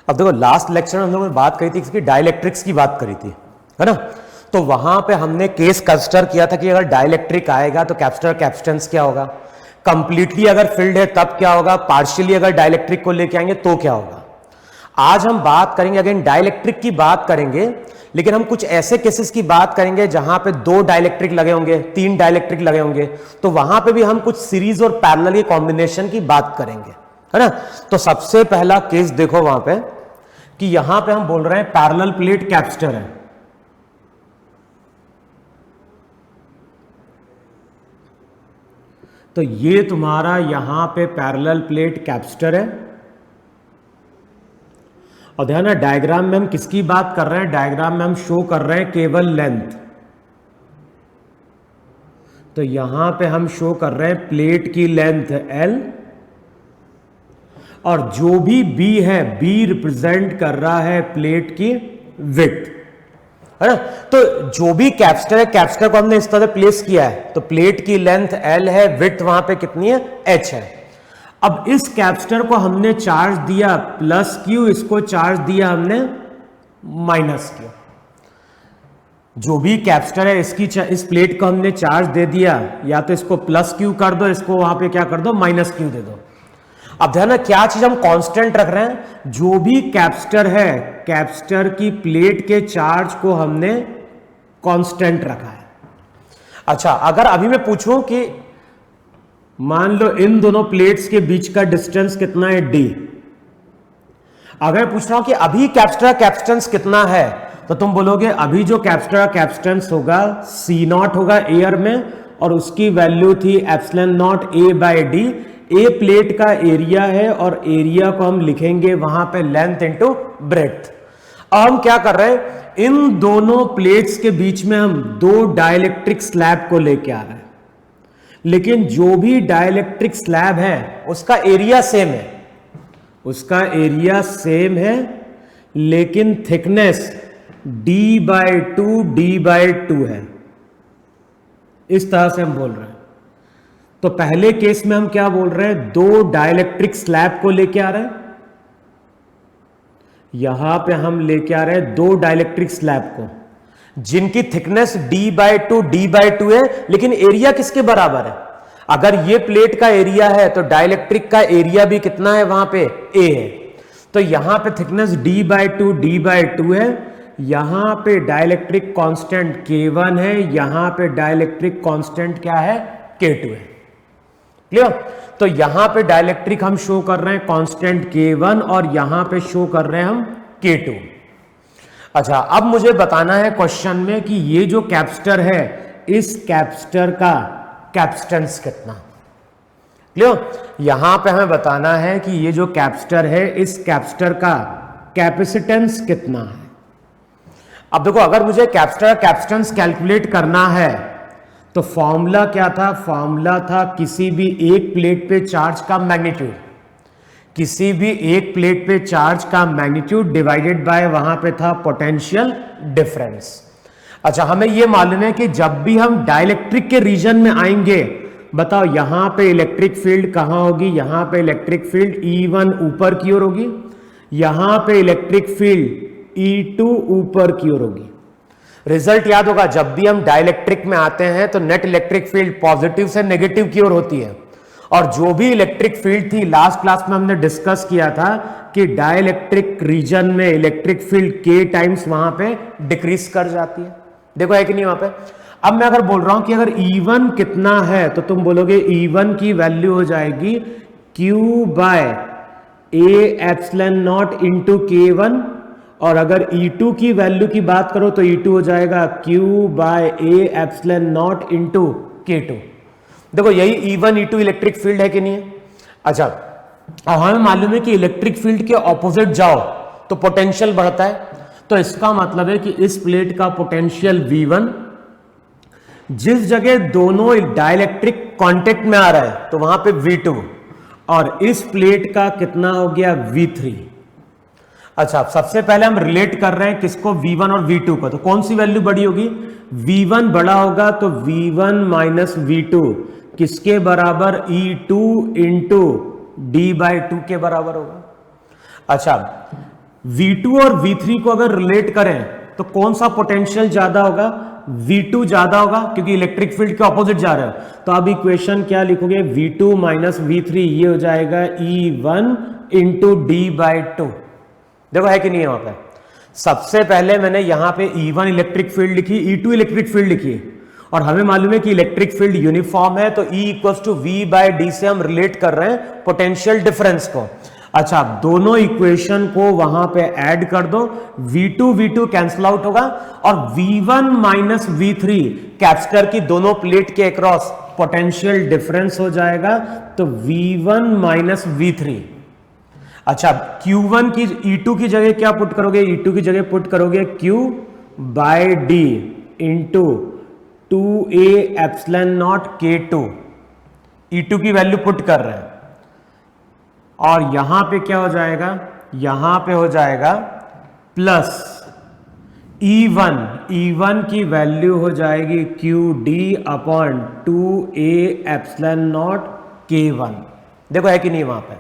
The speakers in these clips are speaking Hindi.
अब देखो लास्ट लेक्चर में हम लोगों ने बात करी थी इसकी डाइलेक्ट्रिक्स की बात करी थी, है ना। तो वहां पे हमने केस कंसिडर किया था कि अगर डाइलेक्ट्रिक आएगा तो कैपेसिटर कैपेसिटेंस क्या होगा, कंप्लीटली अगर फील्ड है तब क्या होगा, पार्शियली अगर डाइलेक्ट्रिक को लेके आएंगे तो क्या होगा। आज हम बात करेंगे अगेन डाइलेक्ट्रिक की बात करेंगे, लेकिन हम कुछ ऐसे केसेस की बात करेंगे जहां पे 2 डाइलेक्ट्रिक लगे होंगे, 3 डाइलेक्ट्रिक लगे होंगे, तो वहां पे भी हम कुछ सीरीज और पैरेलल के कॉम्बिनेशन की बात करेंगे, है ना। तो सबसे पहला केस देखो वहां पे कि यहां पे हम बोल रहे हैं पैरेलल प्लेट कैपेसिटर है। तो ये तुम्हारा यहां पे पैरेलल प्लेट कैपेसिटर है, और ध्यान है डायग्राम में हम किसकी बात कर रहे हैं, डायग्राम में हम शो कर रहे हैं केवल लेंथ। तो यहां पे हम शो कर रहे हैं प्लेट की लेंथ L, और जो भी B है B रिप्रेजेंट कर रहा है प्लेट की विड्थ, है ना। तो जो भी कैपेसिटर है, कैपेसिटर को हमने इस तरह प्लेस किया है, तो प्लेट की लेंथ L है, विड्थ वहां पे कितनी है, H है। अब इस कैपेसिटर को हमने चार्ज दिया प्लस Q, इसको चार्ज दिया हमने माइनस Q। जो भी कैपेसिटर है इसकी इस प्लेट को हमने चार्ज दे दिया, या तो इसको प्लस Q कर दो, इसको वहां पे क्या कर दो, माइनस Q दे दो। अब ध्यान है क्या चीज हम कांस्टेंट रख रहे हैं, जो भी कैपेसिटर है कैपेसिटर की प्लेट के चार्ज को हमने कांस्टेंट रखा है। अच्छा, अगर अभी मैं पूछूं कि मान लो इन दोनों प्लेट्स के बीच का डिस्टेंस कितना है D, अगर मैं पूछ रहा हूं कि अभी कैपेसिटर कैपेसिटेंस कितना है, तो तुम बोलोगे अभी जो कैपेसिटर कैपेसिटेंस होगा C0 होगा एयर में, और उसकी वैल्यू थी epsilon not A by D। A plate का एरिया है और एरिया को हम लिखेंगे वहां पे लेंथ इंटू ब्रेड्थ। अब हम क्या कर रहे हैं, इन दोनों प्लेट्स के बीच में हम 2 डाइलेक्ट्रिक स्लैब को लेके आ रहे हैं, लेकिन जो भी डाइलेक्ट्रिक स्लैब है उसका एरिया सेम है, उसका एरिया सेम है, लेकिन थिकनेस D/2 है। इस तरह से हम बोल रहे हैं। तो पहले केस में हम क्या बोल रहे हैं, 2 डाइलेक्ट्रिक स्लैब को लेके आ रहे हैं, यहां पे हम लेके आ रहे हैं 2 डाइलेक्ट्रिक स्लैब को जिनकी थिकनेस D/2 है, लेकिन एरिया किसके बराबर है। अगर ये प्लेट का एरिया है तो डाइलेक्ट्रिक का एरिया भी कितना है वहां पे, A है। तो यहां पे थिकनेस D/2 है, यहां पे डाइलेक्ट्रिक कांस्टेंट K1 है, यहां पे डाइलेक्ट्रिक कांस्टेंट क्या है, K2 है। क्लियर। तो यहां पे डाइलेक्ट्रिक हम शो कर रहे हैं कांस्टेंट K1, और यहां पे शो कर रहे हैं हम K2। अच्छा, अब मुझे बताना है क्वेश्चन में कि ये जो कैपेसिटर है इस कैपेसिटर का कैपेसिटेंस कितना। क्लियर। यहां पे हमें बताना है कि ये जो कैपेसिटर है इस कैपेसिटर का कैपेसिटेंस कितना है। अब देखो, अगर मुझे कैपेसिटर कैपेसिटेंस कैलकुलेट करना है तो फॉर्मूला क्या था, फॉर्मूला था किसी भी एक प्लेट पे चार्ज का मैग्नीट्यूड, किसी भी एक प्लेट पे चार्ज का मैग्नीट्यूड डिवाइडेड बाय वहां पे था पोटेंशियल डिफरेंस। अच्छा, हमें यह मालूम है कि जब भी हम डाइलेक्ट्रिक के रीजन में आएंगे, बताओ यहां पे इलेक्ट्रिक फील्ड कहां होगी, यहां पे इलेक्ट्रिक फील्ड E1 ऊपर की ओर होगी, यहां पे इलेक्ट्रिक फील्ड E2 ऊपर की ओर होगी। रिजल्ट याद होगा, जब भी हम डाइलेक्ट्रिक में आते हैं तो नेट इलेक्ट्रिक फील्ड पॉजिटिव से नेगेटिव की ओर होती है, और जो भी इलेक्ट्रिक फील्ड थी लास्ट क्लास में हमने डिस्कस किया था कि डाइलेक्ट्रिक रीजन में इलेक्ट्रिक फील्ड K टाइम्स वहां पे डिक्रीज कर जाती है। देखो है कि नहीं वहां पे। अब मैं अगर बोल रहा हूं कि अगर E1 कितना है, तो तुम बोलोगे E1 की वैल्यू हो जाएगी Q/A epsilon naught into K1, और अगर E2 की वैल्यू की बात करो तो E2 हो जाएगा Q/A epsilon naught into K2। देखो यही E1 E2 इलेक्ट्रिक फील्ड है कि नहीं है। अच्छा, अब हमें मालूम है कि इलेक्ट्रिक फील्ड के ऑपोजिट जाओ तो पोटेंशियल बढ़ता है, तो इसका मतलब है कि इस प्लेट का पोटेंशियल V1, जिस जगह दोनों डाइलेक्ट्रिक कांटेक्ट में आ रहा है तो वहां पे V2, और इस प्लेट का कितना हो गया, V3। अच्छा, सबसे पहले हम रिलेट कर रहे हैं किसको, V1 और V2 को। तो कौन सी वैल्यू बड़ी होगी, V1 बड़ा होगा, तो V1 माइनस V2 किसके बराबर, E2 इंटू D/2 के बराबर होगा। अच्छा, V2 और V3 को अगर रिलेट करें तो कौन सा पोटेंशियल ज्यादा होगा? V2 ज्यादा होगा, क्योंकि इलेक्ट्रिक फील्ड के ऑपोजिट जा रहा है। तो अब इक्वेशन क्या लिखोगे? V2 माइनस V3, ये हो जाएगा E1 इंटू D/2। देखो है कि नहीं है वहां पे? सबसे पहले मैंने यहां पे E1 इलेक्ट्रिक फील्ड लिखी, E2 इलेक्ट्रिक फील्ड लिखी, और हमें मालूम है कि इलेक्ट्रिक फील्ड यूनिफॉर्म है, तो E इक्वल्स टू V/D से हम रिलेट कर रहे हैं पोटेंशियल डिफरेंस को। अच्छा, दोनों इक्वेशन को वहां पे ऐड कर दो, V2 कैंसिल आउट होगा, और V1 माइनस V3 कैपेसिटर की दोनों प्लेट के अक्रॉस पोटेंशियल डिफरेंस हो जाएगा, तो V1 माइनस V3। अच्छा, Q1 की E2 की जगह क्या पुट करोगे? E2 की जगह पुट करोगे Q/D into 2A epsilon naught K2। E2 की वैल्यू पुट कर रहे हैं, और यहां पे क्या हो जाएगा? यहां पे हो जाएगा प्लस E1 की वैल्यू हो जाएगी QD upon 2A epsilon naught K1। देखो है कि नहीं वहां पे?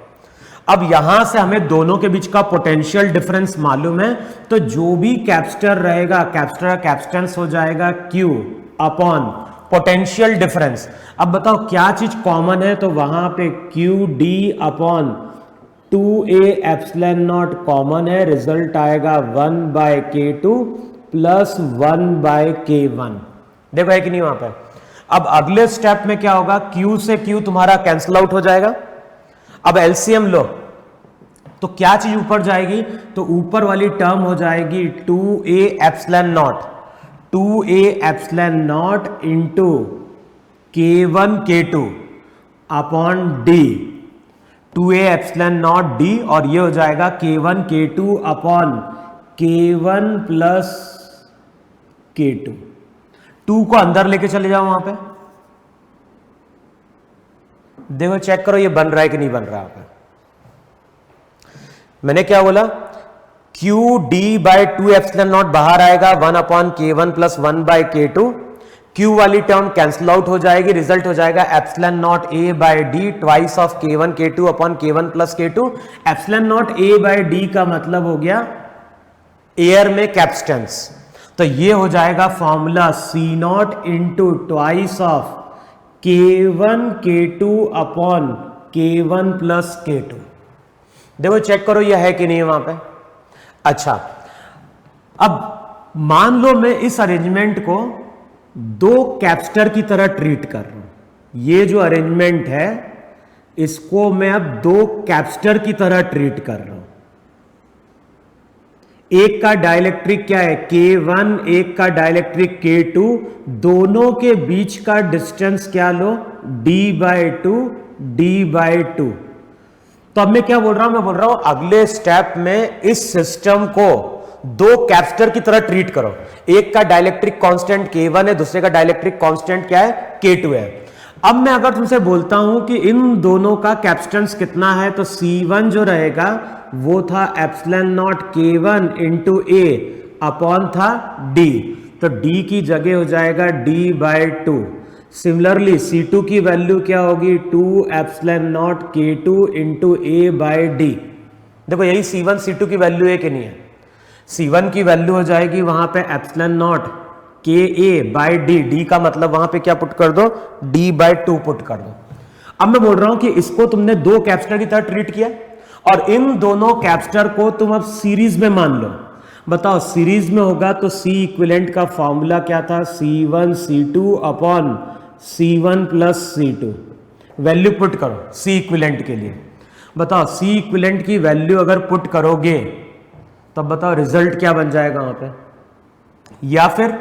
अब यहां से हमें दोनों के बीच का पोटेंशियल डिफरेंस मालूम है, तो जो भी कैपेसिटर रहेगा, कैपेसिटर का कैपेसिटेंस हो जाएगा Q अपॉन पोटेंशियल डिफरेंस। अब बताओ क्या चीज कॉमन है? तो वहां पे QD upon 2A epsilon not common है, रिजल्ट आएगा 1/K2 प्लस 1/K1। देखो है कि नहीं वहां पे? अब अगले स्टेप में क्या होगा? Q से Q तुम्हारा कैंसिल आउट हो जाएगा। अब एलसीएम लो, तो क्या चीज ऊपर जाएगी? तो ऊपर वाली टर्म हो जाएगी 2A epsilon naught into K1 K2 upon D, 2A epsilon not D, और ये हो जाएगा K1 K2 upon K1 plus K2। 2 को अंदर लेके चले जाओ वहां पे, देखो चेक करो ये बन रहा है कि नहीं बन रहा है। मैंने क्या बोला? QD/2 एप्सिलॉन नॉट बाहर आएगा, 1 upon K1 plus 1/K2। Q वाली टर्म कैंसिल आउट हो जाएगी, रिजल्ट हो जाएगा epsilon not A/D twice of K1 K2 upon K1 plus K2। Epsilon not A/D का मतलब हो गया एयर में कैपेसिटेंस, तो ये हो जाएगा formula C0 into twice of K1 K2 upon K1 plus K2। देखो चेक करो ये है कि नहीं वहां पे? अच्छा, अब मान लो मैं इस अरेंजमेंट को दो कैपेसिटर की तरह ट्रीट कर रहा हूं। ये जो अरेंजमेंट है इसको मैं अब दो कैपेसिटर की तरह ट्रीट कर रहा हूं। एक का डाइलेक्ट्रिक क्या है? K1, एक का डाइलेक्ट्रिक K2, दोनों के बीच का डिस्टेंस क्या लो? D/2। तो अब मैं क्या बोल रहा हूं? मैं बोल रहा हूं अगले स्टेप में इस सिस्टम को दो कैपेसिटर की तरह ट्रीट करो। एक का डाइलेक्ट्रिक कांस्टेंट K1 है, दूसरे का डाइलेक्ट्रिक कांस्टेंट क्या है? K2 है। अब मैं अगर तुमसे बोलता हूं कि इन दोनों का कैपेसिटेंस कितना है, तो C1 जो रहेगा वो था epsilon naught K1 into A upon था D, तो D की जगह हो जाएगा D/2। सिमिलरली C2 की वैल्यू क्या होगी? 2 epsilon naught K2 into A/D। देखो यही C1 C2 की वैल्यू है कि नहीं है? C1 की वैल्यू हो जाएगी वहां पे एप्सिलॉन नॉट KA/D, D का मतलब वहां पे क्या पुट कर दो? D/2 पुट कर दो। अब मैं बोल रहा हूं कि इसको तुमने दो कैपेसिटर की तरह ट्रीट किया, और इन दोनों कैपेसिटर को तुम अब सीरीज में मान लो। बताओ सीरीज में होगा तो C इक्विवेलेंट का फॉर्मूला क्या था? C1 C2 upon C1 plus C2। Value put करो C इक्विवेलेंट के लिए। बताओ C इक्विवेलेंट की वैल्यू अगर पुट करोगे तब बताओ रिजल्ट क्या बन जाएगा वहां पे? या फिर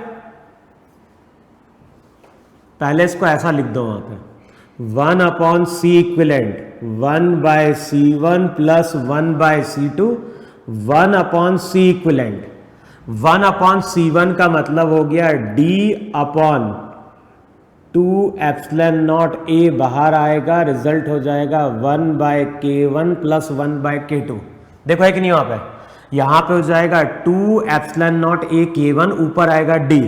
पहले इसको ऐसा लिख दो वहां पे, 1 upon C equivalent 1/C1 plus 1/C2, 1 upon C equivalent. 1 upon C1 का मतलब हो गया D upon 2 epsilon not A बाहर आएगा, रिजल्ट हो जाएगा 1/K1 प्लस 1/K2। देखो है कि नहीं वहां पे? यहां पे हो जाएगा 2 एप्सिलॉन नॉट A K1, ऊपर आएगा D,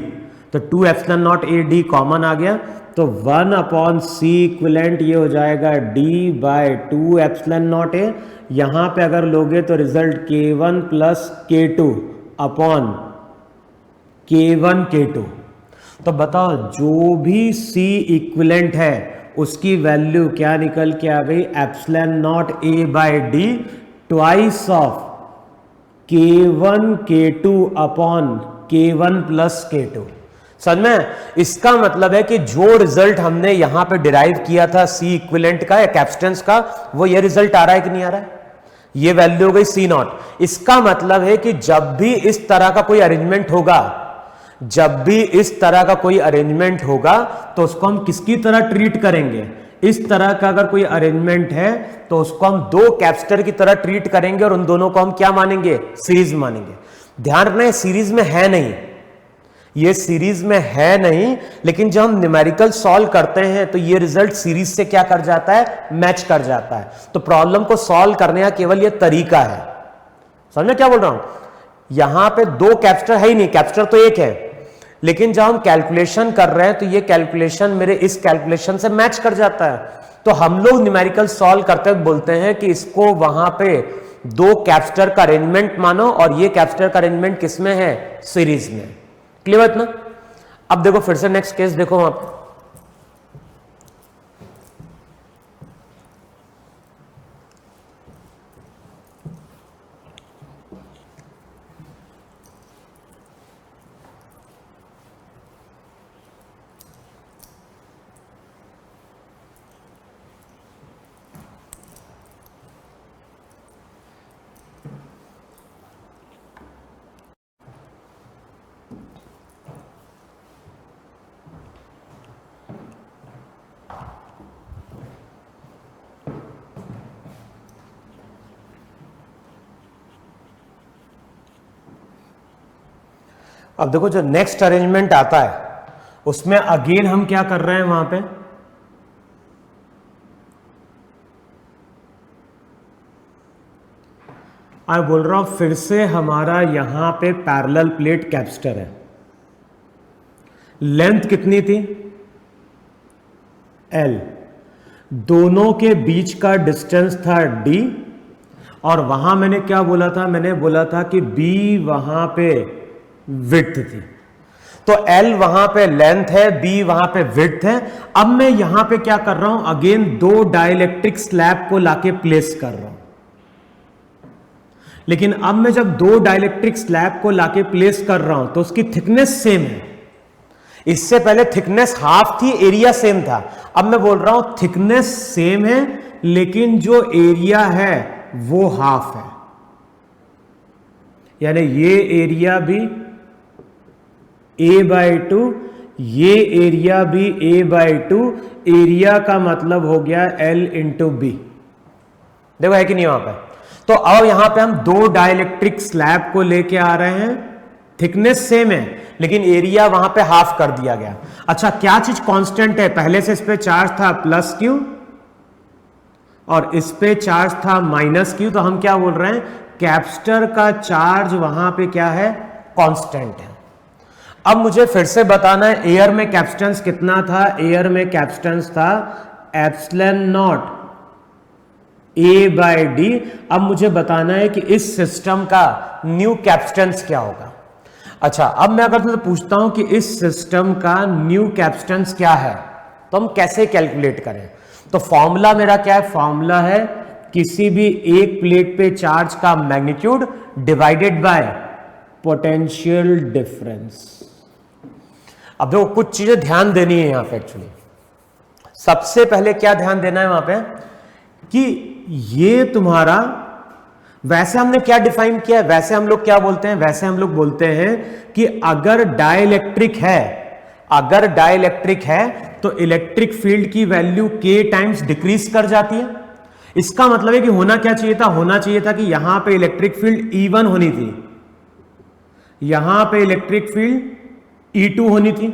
तो 2 epsilon not A D common आ गया, तो 1 अपॉन C इक्विवेलेंट ये हो जाएगा D/2 एप्सिलॉन नॉट A। यहां पे अगर लोगे तो result K1 plus K2 upon K1 K2। तो बताओ जो भी C इक्विवेलेंट है उसकी वैल्यू क्या निकल के आ गई, epsilon not A by D twice of K1 K2 upon K1 plus K2। समझ में? इसका मतलब है कि जो रिजल्ट हमने यहां पे डिराइव किया था C इक्विवेलेंट का या कैपेसिटेंस का, वो ये रिजल्ट आ रहा है कि नहीं आ रहा है? ये वैल्यू हो गई C नॉट। इसका मतलब है कि जब भी इस तरह का कोई अरेंजमेंट होगा, जब भी इस तरह का कोई अरेंजमेंट होगा तो उसको हम किसकी तरह ट्रीट करेंगे? इस तरह का अगर कोई अरेंजमेंट है तो उसको हम दो कैपेसिटर की तरह ट्रीट करेंगे और उन दोनों को हम क्या मानेंगे? सीरीज मानेंगे। ध्यान रखना है सीरीज में है नहीं, ये सीरीज में है नहीं, लेकिन जब हम न्यूमेरिकल सॉल्व करते हैं तो ये रिजल्ट सीरीज से क्या कर जाता है? मैच कर जाता है। तो प्रॉब्लम को सॉल्व करने का केवल ये तरीका है। समझ में क्या बोल रहा हूं? यहां पे दो कैपेसिटर है ही नहीं, कैपेसिटर तो एक है, लेकिन जब हम कैलकुलेशन कर रहे हैं तो ये कैलकुलेशन मेरे इस कैलकुलेशन से मैच कर जाता है। तो हम लोग न्यूमेरिकल सॉल्व करते हुए बोलते हैं कि इसको वहां पे दो कैपेसिटर का अरेंजमेंट मानो और ये कैपेसिटर का अरेंजमेंट किसमें है? सीरीज में। क्लियर बात ना? अब देखो फिर से नेक्स्ट केस देखो वहां पे। अब देखो जो नेक्स्ट अरेंजमेंट आता है उसमें अगेन हम क्या कर रहे हैं वहां पे? मैं बोल रहा हूं फिर से हमारा यहां पे पैरेलल प्लेट कैपेसिटर है। लेंथ कितनी थी? L। दोनों के बीच का डिस्टेंस था D और वहां मैंने क्या बोला था? मैंने बोला था कि B वहां पे विड्थ थी। तो L वहां पे लेंथ है, B वहां पे विड्थ है। अब मैं यहां पे क्या कर रहा हूं? अगेन दो डाइलेक्ट्रिक स्लैब को लाके प्लेस कर रहा हूं। लेकिन अब मैं जब दो डाइलेक्ट्रिक स्लैब को लाके प्लेस कर रहा हूं तो उसकी थिकनेस सेम है। इससे पहले थिकनेस हाफ थी, एरिया सेम था। अब मैं बोल रहा हूं थिकनेस सेम है लेकिन जो एरिया है वो हाफ है, यानी ये एरिया भी A/2, ये एरिया भी A/2। एरिया का मतलब हो गया L इंटू बी। देखो है कि नहीं वहां पे? तो अब यहां पे हम दो डाइलेक्ट्रिक स्लैब को लेके आ रहे हैं, थिकनेस सेम है लेकिन एरिया वहां पे हाफ कर दिया गया। अच्छा क्या चीज कांस्टेंट है? पहले से इस पे चार्ज था प्लस क्यू और इस पे चार्ज था माइनस क्यू। तो हम क्या बोल रहे हैं? कैपेसिटर का चार्ज वहां पे क्या है? कांस्टेंट है। अब मुझे फिर से बताना है एयर में कैपेसिटेंस कितना था? एयर में कैपेसिटेंस था एप्सिलॉन नॉट A/D। अब मुझे बताना है कि इस सिस्टम का न्यू कैपेसिटेंस क्या होगा। अच्छा अब मैं अगर तुमसे पूछता हूं कि इस सिस्टम का न्यू कैपेसिटेंस क्या है तो हम कैसे कैलकुलेट करें? तो फॉर्मूला मेरा क्या है? फॉर्मूला है किसी भी एक प्लेट पे चार्ज का magnitude divided by potential difference. अब देखो कुछ चीजें ध्यान देनी है यहां पे। एक्चुअली सबसे पहले क्या ध्यान देना है वहां पे कि ये तुम्हारा, वैसे हमने क्या डिफाइन किया है? वैसे हम लोग क्या बोलते हैं? वैसे हम लोग बोलते हैं कि अगर डाइलेक्ट्रिक है, अगर डाइलेक्ट्रिक है तो इलेक्ट्रिक फील्ड की वैल्यू K टाइम्स डिक्रीज कर जाती है। इसका मतलब है कि होना क्या चाहिए था? होना चाहिए था कि यहां पे इलेक्ट्रिक फील्ड E1 होनी थी, यहां पे इलेक्ट्रिक फील्ड E2 होनी थी।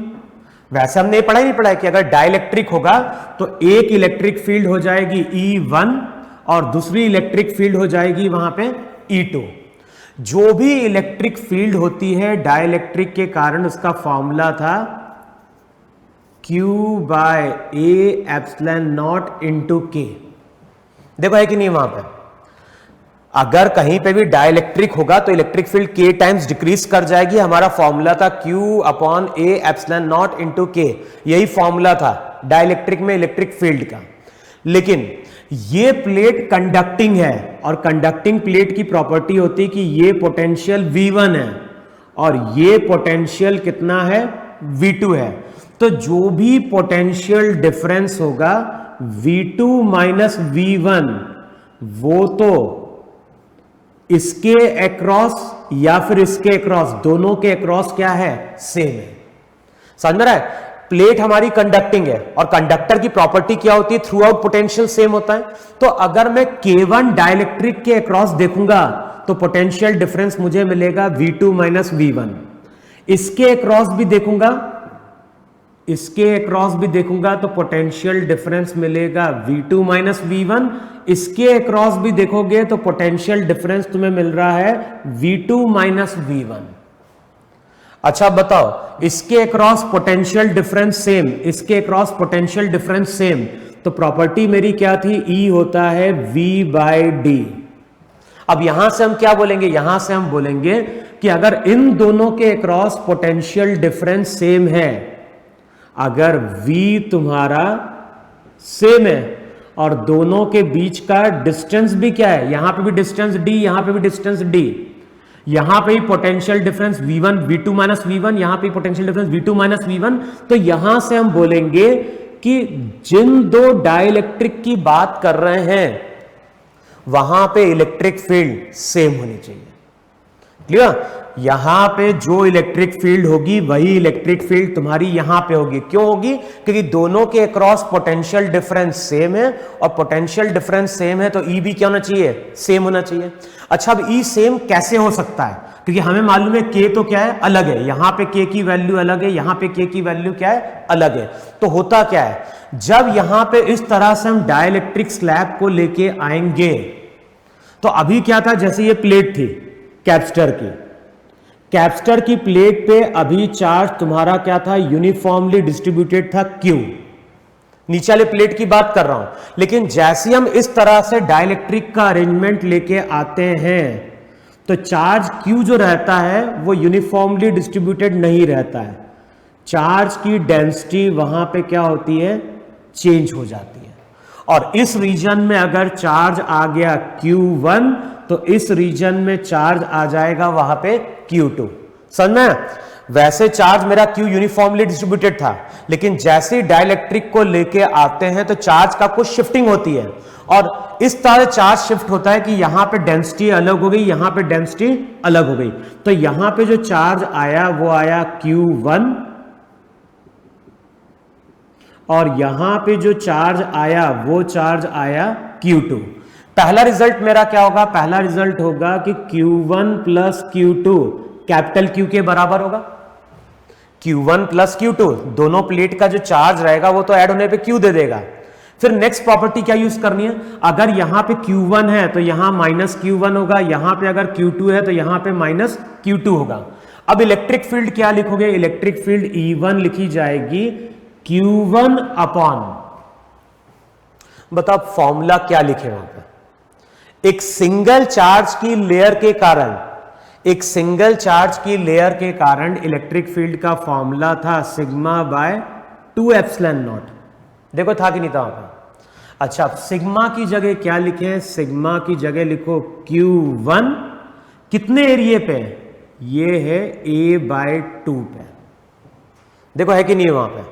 वैसे हमने पढ़ा ही नहीं पढ़ा है कि अगर डाइलेक्ट्रिक होगा तो एक इलेक्ट्रिक फील्ड हो जाएगी E1 और दूसरी इलेक्ट्रिक फील्ड हो जाएगी वहां पे E2। जो भी इलेक्ट्रिक फील्ड होती है डाइलेक्ट्रिक के कारण, उसका फॉर्मूला था Q/A epsilon naught into K। देखो है कि नहीं वहां पे? अगर कहीं पे भी डाइलेक्ट्रिक होगा तो इलेक्ट्रिक फील्ड के टाइम्स डिक्रीज कर जाएगी। हमारा फॉर्मूला था Q upon A epsilon naught into के, यही फॉर्मूला था डाइलेक्ट्रिक में इलेक्ट्रिक फील्ड का। लेकिन ये प्लेट कंडक्टिंग है और कंडक्टिंग प्लेट की प्रॉपर्टी होती है कि ये पोटेंशियल V1 है और ये पोटेंशियल कितना है, V2 है। तो जो भी पोटेंशियल डिफरेंस होगा V2 माइनस V1 वो तो इसके अक्रॉस या फिर इसके अक्रॉस, दोनों के अक्रॉस क्या है, सेम है। समझ में रहा है? प्लेट हमारी कंडक्टिंग है और कंडक्टर की प्रॉपर्टी क्या होती है, थ्रू आउट पोटेंशियल सेम होता है। तो अगर मैं K1 डाइलेक्ट्रिक के अक्रॉस देखूंगा तो पोटेंशियल डिफरेंस मुझे मिलेगा V2 माइनस V1। इसके अक्रॉस भी देखूंगा, इसके अक्रॉस भी देखूंगा तो पोटेंशियल डिफरेंस मिलेगा V2 माइनस V1। इसके अक्रॉस भी देखोगे तो पोटेंशियल डिफरेंस तुम्हें मिल रहा है V2 माइनस V1। अच्छा बताओ, इसके अक्रॉस पोटेंशियल डिफरेंस सेम, इसके अक्रॉस पोटेंशियल डिफरेंस सेम, तो प्रॉपर्टी मेरी क्या थी, E होता है V बाय डी। अब यहां से हम क्या बोलेंगे, यहां से हम बोलेंगे कि अगर इन दोनों के अक्रॉस पोटेंशियल डिफरेंस सेम है, अगर V तुम्हारा सेम है और दोनों के बीच का डिस्टेंस भी क्या है, यहां पे भी डिस्टेंस D, यहां पे भी डिस्टेंस D, यहां पे ही potential difference V1 V2 minus V1, यहां पे potential difference V2 minus V1, तो यहां से हम बोलेंगे कि जिन दो डाइलेक्ट्रिक की बात कर रहे हैं वहां पे इलेक्ट्रिक फील्ड सेम होनी चाहिए। क्लियर? यहां पे जो इलेक्ट्रिक फील्ड होगी वही इलेक्ट्रिक फील्ड तुम्हारी यहां पे होगी। क्यों होगी? क्योंकि दोनों के अक्रॉस पोटेंशियल डिफरेंस सेम है और पोटेंशियल डिफरेंस सेम है तो ई भी क्या होना चाहिए, सेम होना चाहिए। अच्छा, अब ई सेम कैसे हो सकता है? क्योंकि हमें मालूम है के तो क्या है, अलग है, यहां पे के की वैल्यू अलग है, यहां पे के की वैल्यू क्या है, अलग है। तो होता क्या है, जब यहां पे इस तरह से हम डाइलेक्ट्रिक स्लैब को लेके आएंगे तो अभी क्या था, जैसे ये प्लेट थी कैपेसिटर की, कैपेसिटर की प्लेट पे अभी चार्ज तुम्हारा क्या था, यूनिफॉर्मली डिस्ट्रीब्यूटेड था Q। नीचे वाले प्लेट की बात कर रहा हूं। लेकिन जैसे हम इस तरह से डाइलेक्ट्रिक का अरेंजमेंट लेके आते हैं तो चार्ज Q जो रहता है वो यूनिफॉर्मली डिस्ट्रीब्यूटेड नहीं रहता है। चार्ज की डेंसिटी वहां पे क्या होती है, चेंज हो जाती है। और इस रीजन में अगर चार्ज आ गया Q1 तो इस रीजन में चार्ज आ जाएगा वहां पे Q2। समझ में? वैसे चार्ज मेरा Q यूनिफॉर्मली डिस्ट्रीब्यूटेड था, लेकिन जैसे डाइलेक्ट्रिक को लेके आते हैं तो चार्ज का कुछ शिफ्टिंग होती है और इस तरह चार्ज शिफ्ट होता है कि यहां पे डेंसिटी अलग हो गई, यहां पे डेंसिटी अलग हो गई। तो यहां पे जो चार्ज आया वो आया Q1 और यहां पे जो चार्ज आया वो चार्ज आया Q2। पहला रिजल्ट मेरा क्या होगा, पहला रिजल्ट होगा कि Q1 plus Q2 capital Q के बराबर होगा। Q1 प्लस Q2, दोनों प्लेट का जो चार्ज रहेगा वो तो ऐड होने पे Q दे देगा। फिर नेक्स्ट प्रॉपर्टी क्या यूज करनी है, अगर यहां पे Q1 है तो यहां माइनस Q1 होगा, यहां पे अगर Q2 है तो यहां पे माइनस Q2 होगा। अब इलेक्ट्रिक फील्ड क्या लिखोगे, इलेक्ट्रिक फील्ड E1 लिखी जाएगी Q1 अपॉन, बताओ फॉर्मूला क्या लिखे वहां पे, एक सिंगल चार्ज की लेयर के कारण, एक सिंगल चार्ज की लेयर के कारण इलेक्ट्रिक फील्ड का फॉर्मूला था सिग्मा बाय 2 एप्सिलॉन नॉट। देखो था कि नहीं था वहां पे? अच्छा, सिग्मा की जगह क्या लिखे, सिग्मा की जगह लिखो Q1 कितने एरिया पे, ये है A बाय 2 पे। देखो है कि नहीं है वहां पे,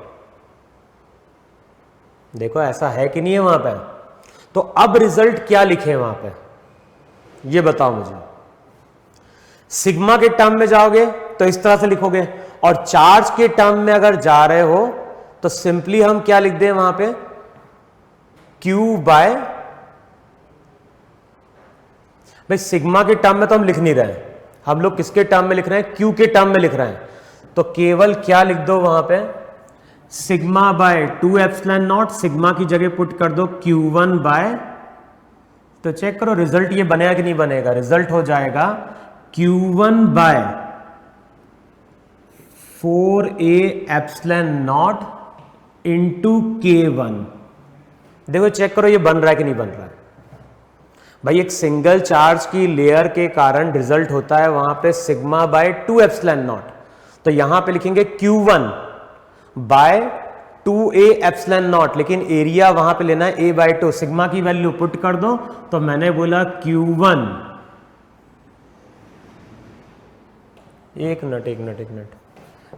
देखो ऐसा है कि नहीं है वहां पे। तो अब रिजल्ट क्या लिखे वहां पे, ये बताओ मुझे। सिग्मा के टर्म में जाओगे तो इस तरह से लिखोगे और चार्ज के टर्म में अगर जा रहे हो तो सिंपली हम क्या लिख दें वहां पे, Q बाय, भाई सिग्मा के टर्म में तो हम लिख नहीं रहे, हम लोग किसके टर्म में लिख रहे हैं, Q के टर्म में लिख रहे हैं। तो केवल क्या लिख दो वहां पे, sigma bye 2 epsilon not, sigma की जगह पुट कर दो Q1 बाय, तो चेक करो रिजल्ट ये बनेगा कि नहीं बनेगा, रिजल्ट हो जाएगा Q1 bye 4A epsilon naught into K1। देखो चेक करो ये बन रहा है कि नहीं बन रहा है। भाई एक सिंगल चार्ज की लेयर के कारण रिजल्ट होता है वहां पे सिग्मा बाय 2 एप्सिलॉन नॉट। तो यहां पे लिखेंगे Q1 by 2a epsilon naught, लेकिन एरिया वहां पे लेना है a बाय 2। सिग्मा की वैल्यू पुट कर दो, तो मैंने बोला Q1, एक मिनट,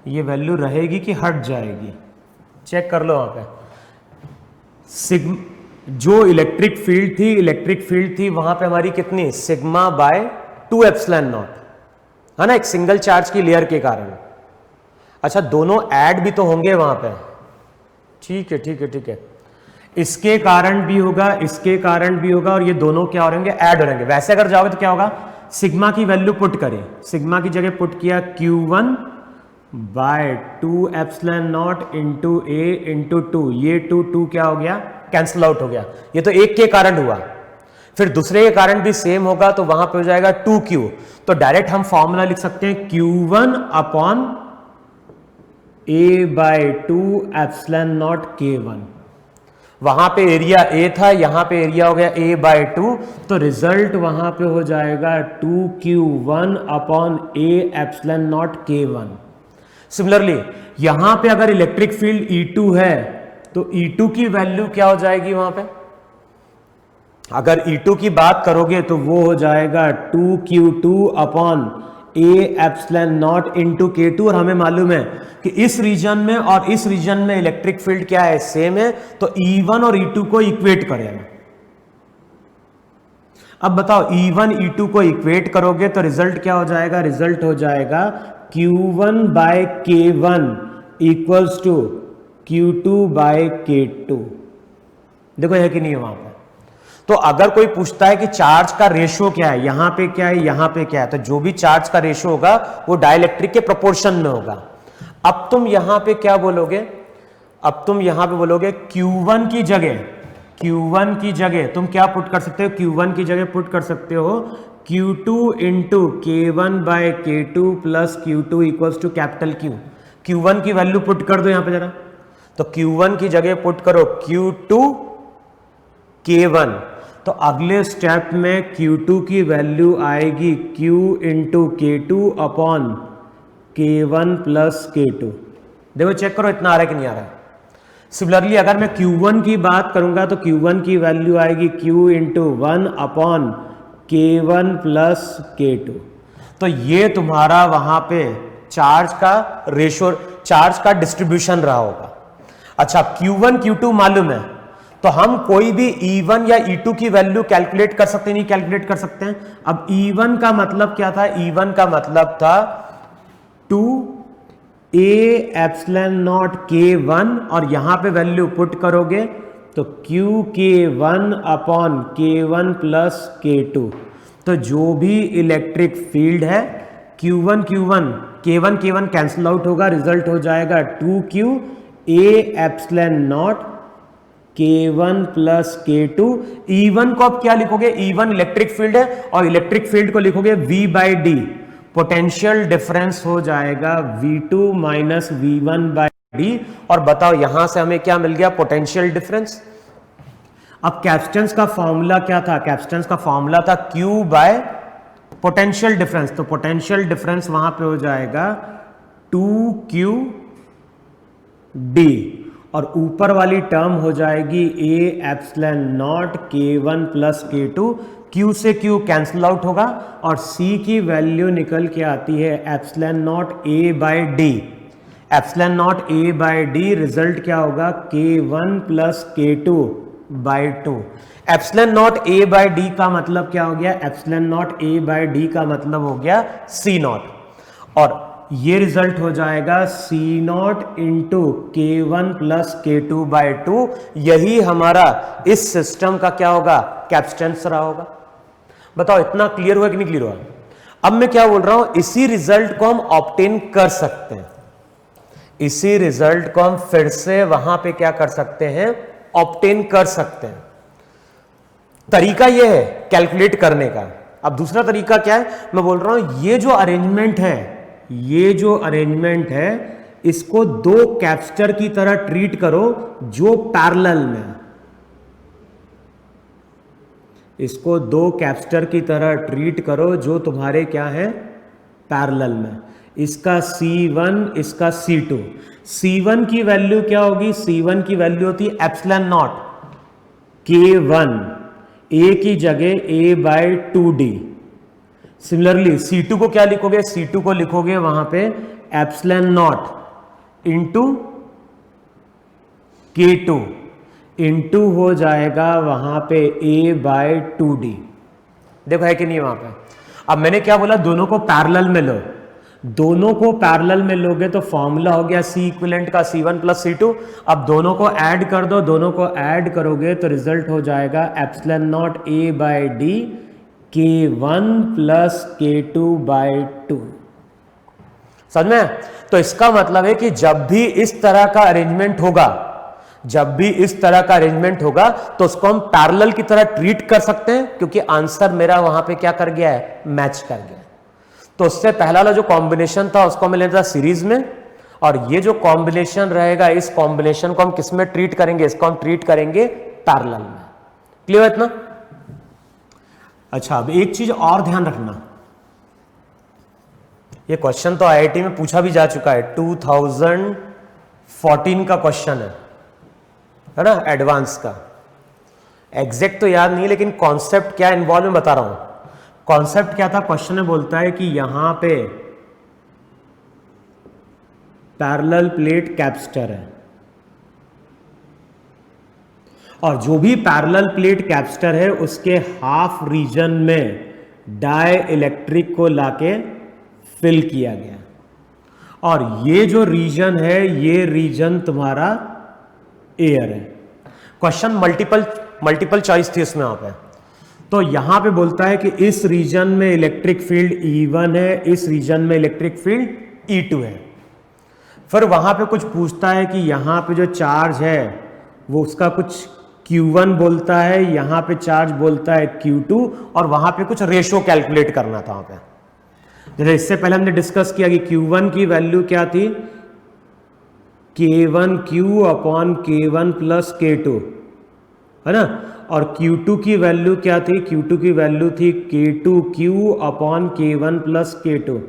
ये वैल्यू रहेगी कि हट जाएगी, चेक कर लो वहां पे। जो इलेक्ट्रिक फील्ड थी वहां पे हमारी कितनी, सिग्मा बाय 2 एप्सिलॉन नॉट, है ना, एक सिंगल चार्ज की लेयर के कारण। अच्छा दोनों ऐड भी तो होंगे वहां पे, ठीक है, इसके कारण भी होगा, इसके कारण भी होगा, और ये दोनों क्या हो रहेंगे, ऐड हो रहेंगे। वैसे अगर जाओगे तो क्या होगा, सिग्मा की वैल्यू पुट करें, सिग्मा की जगह पुट किया Q1 by 2 epsilon naught into A into 2, ये 2 क्या हो गया, कैंसिल आउट हो गया। ये तो एक के कारण हुआ, फिर दूसरे के कारण भी सेम होगा, तो वहां पे हो जाएगा 2Q। तो डायरेक्ट हम फॉर्मूला लिख सकते हैं Q1 upon a by 2 epsilon naught K1। वहां पे एरिया A था, यहां पे एरिया हो गया a बाय 2, तो रिजल्ट वहां पे हो जाएगा 2Q1 upon a epsilon naught K1। Similarly यहां पे अगर इलेक्ट्रिक फील्ड E2 है तो E2 की वैल्यू क्या हो जाएगी वहां पे, अगर E2 की बात करोगे तो वो हो जाएगा 2Q2 upon a epsilon naught into K2। और हमें मालूम है कि इस रीजन में और इस रीजन में इलेक्ट्रिक फील्ड क्या है, सेम है, तो E1 और E2 को इक्वेट करेगा। अब बताओ E1 E2 को इक्वेट करोगे तो रिजल्ट क्या हो जाएगा, रिजल्ट हो जाएगा Q1 bye K1 equals to Q2 bye K2। देखो है कि नहीं है वहां पर। तो अगर कोई पूछता है कि चार्ज का रेशियो क्या है, यहां पे क्या है, यहां पे क्या है, तो जो भी चार्ज का रेशियो होगा वो डाइलेक्ट्रिक के प्रोपोर्शन में होगा। अब तुम यहां पे क्या बोलोगे, अब तुम यहां पे बोलोगे Q1 की जगह तुम क्या पुट कर सकते हो, Q1 की जगह पुट कर सकते हो Q2 into K1 by K2 plus Q2 equals to capital Q। Q1 की वैल्यू पुट कर दो यहां पे जरा, तो Q1 की जगह पुट करो Q2 K1, तो अगले स्टेप में Q2 की वैल्यू आएगी Q into K2 upon K1 plus K2। देखो चेक करो इतना आ रहा है कि नहीं आ रहा है। सिमिलरली अगर मैं Q1 की बात करूंगा तो Q1 की वैल्यू आएगी Q into 1 upon K1 plus K2। तो ये तुम्हारा वहां पे चार्ज का रेशियो, चार्ज का डिस्ट्रीब्यूशन रहा होगा। अच्छा Q1 Q2 मालूम है, तो हम कोई भी E1 या E2 की वैल्यू कैलकुलेट कर सकते नहीं, कैलकुलेट कर सकते हैं। अब E1 का मतलब क्या था, E1 का मतलब था 2a एप्सिलॉन नॉट K1, और यहां पे वैल्यू पुट करोगे तो QK1 upon K1 plus K2। तो जो भी इलेक्ट्रिक फील्ड है Q1 K1 कैंसिल आउट होगा, रिजल्ट हो जाएगा 2Q a epsilon naught K1 plus K2। E1 को आप क्या लिखोगे, E1 इलेक्ट्रिक फील्ड है, और इलेक्ट्रिक फील्ड को लिखोगे V by D, potential difference हो जाएगा V2 minus V1 by D. और बताओ यहां से हमें क्या मिल गया, पोटेंशियल डिफरेंस। अब कैपेसिटेंस का फॉर्मूला क्या था, कैपेसिटेंस का फॉर्मूला था Q बाय पोटेंशियल डिफरेंस, तो पोटेंशियल डिफरेंस वहां पे हो जाएगा 2Q D, और ऊपर वाली टर्म हो जाएगी a epsilon naught K1 plus K2। Q से Q कैंसिल आउट होगा, और C की वैल्यू निकल के आती है epsilon not a by D, epsilon not a by D. Result क्या होगा, K1 plus K2 by 2। Epsilon not a by D का मतलब क्या हो गया, epsilon not a by D का मतलब हो गया C नॉट, और ये रिजल्ट हो जाएगा C not into K1 plus K2 by 2। यही हमारा इस सिस्टम का क्या होगा, कैपेसिटेंस रहा होगा। बताओ इतना क्लियर हुआ कि नहीं क्लियर हुआ। अब मैं क्या बोल रहा हूं, इसी रिजल्ट को हम ऑब्टेन कर सकते हैं, इसी रिजल्ट को हम फिर से वहां पे क्या कर सकते हैं, ऑब्टेन कर सकते हैं। तरीका यह है कैलकुलेट करने का। अब दूसरा तरीका क्या है, मैं बोल रहा हूं ये जो अरेंजमेंट है, ये जो अरेंजमेंट है, इसको दो कैपेसिटर की तरह ट्रीट करो जो पैरेलल में, इसको दो कैपेसिटर की तरह ट्रीट करो जो तुम्हारे क्या है, पैरेलल में। इसका C1, इसका C2। C1 की वैल्यू क्या होगी? C1 की वैल्यू होती है एप्सिलॉन नॉट K1, A की जगह A/2D। सिमिलरली C2 को क्या लिखोगे? C2 को लिखोगे वहां पे epsilon naught into K2 into हो जाएगा वहां पे A/2D। देखो है कि नहीं वहां पे? अब मैंने क्या बोला? दोनों को पैरेलल में लो। दोनों को पैरेलल में लोगे तो फॉर्मूला हो गया C इक्विवेलेंट का C1 प्लस C2। अब दोनों को ऐड कर दो, दोनों को ऐड करोगे तो रिजल्ट हो जाएगा epsilon not A/D K1 plus K2/2। समझ में? तो इसका मतलब है कि जब भी इस तरह का अरेंजमेंट होगा, जब भी इस तरह का अरेंजमेंट होगा तो उसको हम पैरेलल की तरह ट्रीट कर सकते हैं, क्योंकि आंसर मेरा वहां पे क्या कर गया है? मैच कर गया। तो उससे पहला वाला जो कॉम्बिनेशन था उसको हमें लेना था सीरीज में, और ये जो कॉम्बिनेशन रहेगा इस कॉम्बिनेशन को हम किस में ट्रीट करेंगे? इसको हम ट्रीट करेंगे पैरेलल में। क्लियर है इतना? अच्छा, अब एक चीज और ध्यान रखना, ये क्वेश्चन तो आईआईटी में पूछा भी जा चुका है, 2014 का क्वेश्चन है ना, एडवांस का। एग्जैक्ट तो याद नहीं, लेकिन कॉन्सेप्ट क्या इन्वॉल्व मैं बता रहा हूं। कॉन्सेप्ट क्या था? क्वेश्चन में बोलता है कि यहां पे पैरेलल प्लेट कैपेसिटर है, और जो भी पैरेलल प्लेट कैपेसिटर है उसके हाफ रीजन में डाई इलेक्ट्रिक को लाके फिल किया गया, और ये जो रीजन है ये रीजन तुम्हारा एयर है। क्वेश्चन मल्टीपल चॉइस थी उसमें वहां पे। तो यहां पे बोलता है कि इस रीजन में इलेक्ट्रिक फील्ड E1 है, इस रीजन में इलेक्ट्रिक फील्ड E2 है। फिर वहां पे कुछ पूछता है कि यहां पे जो चार्ज है वो उसका कुछ Q1 बोलता है, यहां पे चार्ज बोलता है Q2, और वहां पे कुछ रेशो कैलकुलेट करना था वहां पे। जैसे इससे पहले हमने डिस्कस किया कि Q1 की वैल्यू क्या थी? K1Q upon K1 plus K2, है ना। और Q2 की वैल्यू क्या थी? Q2 की वैल्यू थी K2Q upon K1 plus K2।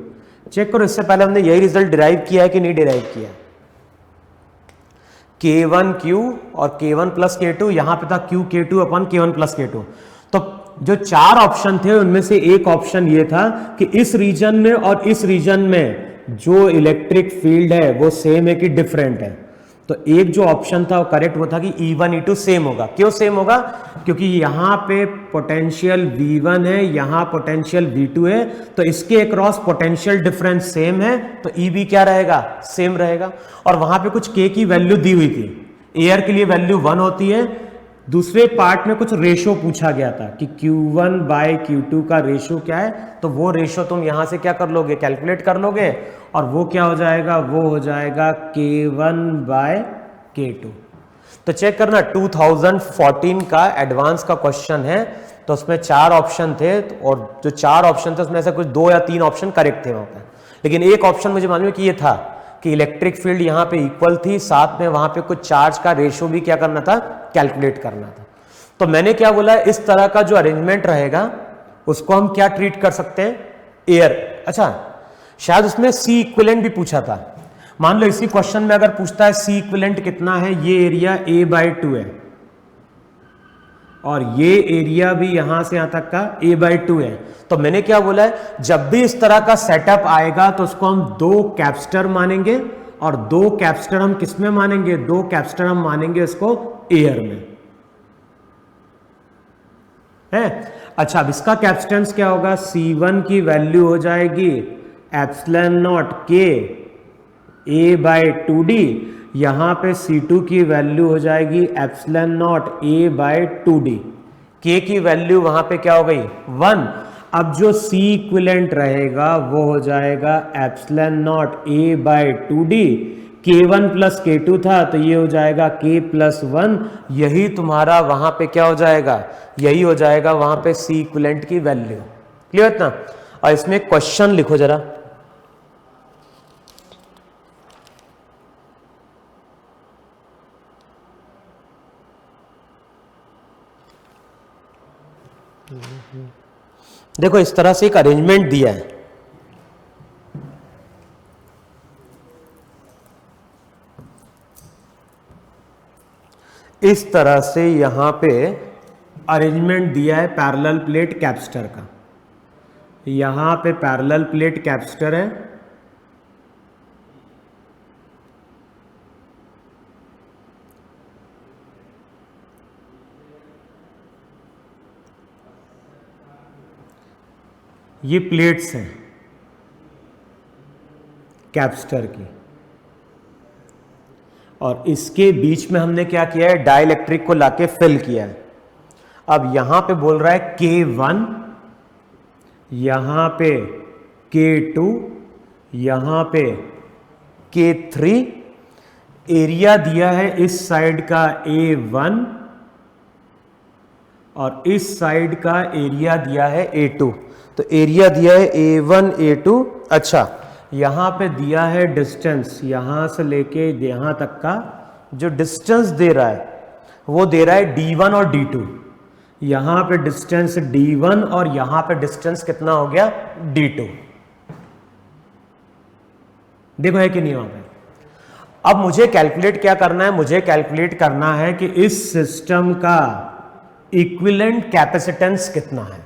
Check करो, इससे पहले हमने यही रिजल्ट डिराइव किया है कि नहीं डिराइव किया? K1Q और K1 प्लस K2, यहां पे था Q upon K1 plus K2। तो जो चार ऑप्शन थे उनमें से एक ऑप्शन ये था कि इस रीजन में और इस रीजन में जो इलेक्ट्रिक फील्ड है वो सेम है कि डिफरेंट है। तो एक जो ऑप्शन था वो करेक्ट वो था कि E1 E2 सेम होगा। क्यों सेम होगा? क्योंकि यहां पे पोटेंशियल V1 है, यहां पोटेंशियल V2 है, तो इसके अक्रॉस पोटेंशियल डिफरेंस सेम है, तो EB क्या रहेगा? सेम रहेगा। और वहां पे कुछ K की वैल्यू दी हुई थी, एयर के लिए वैल्यू 1 होती है। दूसरे पार्ट में कुछ रेशो पूछा गया था कि Q1 बाय Q2 का रेशो क्या है, तो वो रेशो तुम यहां से क्या कर लोगे? कैलकुलेट कर लोगे, और वो क्या हो जाएगा? वो हो जाएगा K1 बाय K2। तो चेक करना, 2014 का एडवांस का क्वेश्चन है, तो उसमें चार ऑप्शन थे, और जो चार ऑप्शन थे उसमें से कुछ 2 या 3 ऑप्शन करेक्ट थे वहां पर। लेकिन एक ऑप्शन मुझे मालूम है कि ये था कि इलेक्ट्रिक फील्ड यहां पे इक्वल थी, साथ में वहां पे कुछ चार्ज का रेशो भी क्या करना था? कैलकुलेट करना था। तो मैंने क्या बोला, इस तरह का जो अरेंजमेंट रहेगा उसको हम क्या ट्रीट कर सकते हैं? एयर। अच्छा, शायद उसमें C इक्विवेलेंट भी पूछा था। मान लो इसी क्वेश्चन में अगर पूछता है C इक्विवेलेंट कितना है, ये एरिया A/2 है, और ये एरिया भी यहां से यहां तक का A/2 है। तो मैंने क्या बोला है, जब भी इस तरह का सेटअप आएगा तो उसको हम दो कैपेसिटर मानेंगे, और दो कैपेसिटर हम किस में मानेंगे? दो कैपेसिटर हम मानेंगे इसको एयर में है। अच्छा, अब इसका कैपेसिटेंस क्या होगा? C1 की वैल्यू हो जाएगी एप्सिलॉन नॉट K A/2D, यहां पे C2 की वैल्यू हो जाएगी एप्सिलॉन नॉट A/2D। K की वैल्यू वहां पे क्या हो गई? 1। अब जो C इक्विवेलेंट रहेगा वो हो जाएगा epsilon not A/2D। K1 plus K2 था, तो ये हो जाएगा K प्लस 1। यही तुम्हारा वहां पे क्या हो जाएगा? यही हो जाएगा वहां पे C इक्विवेलेंट की वैल्यू। क्लियर इतना? और इसमें क्वेश्चन लिखो जरा। देखो इस तरह से एक अरेंजमेंट दिया है, इस तरह से यहां पे अरेंजमेंट दिया है पैरेलल प्लेट कैपेसिटर का। यहां पे पैरेलल प्लेट कैपेसिटर है, ये प्लेट्स हैं कैपेसिटर की, और इसके बीच में हमने क्या किया है, डाइलेक्ट्रिक को लाके फिल किया है। अब यहां पे बोल रहा है K1, यहां पे K2, यहां पे K3, एरिया दिया है इस साइड का A1 और इस साइड का एरिया दिया है A2। तो एरिया दिया है A1 A2। अच्छा, यहां पे दिया है डिस्टेंस, यहां से लेके यहां तक का जो डिस्टेंस दे रहा है वो दे रहा है D1 और D2। यहां पे डिस्टेंस D1 और यहां पे डिस्टेंस कितना हो गया, D2। देखो है कि नहीं वहां पे। अब मुझे कैलकुलेट क्या करना है, मुझे कैलकुलेट करना है कि इस सिस्टम का इक्विवेलेंट कैपेसिटेंस कितना है।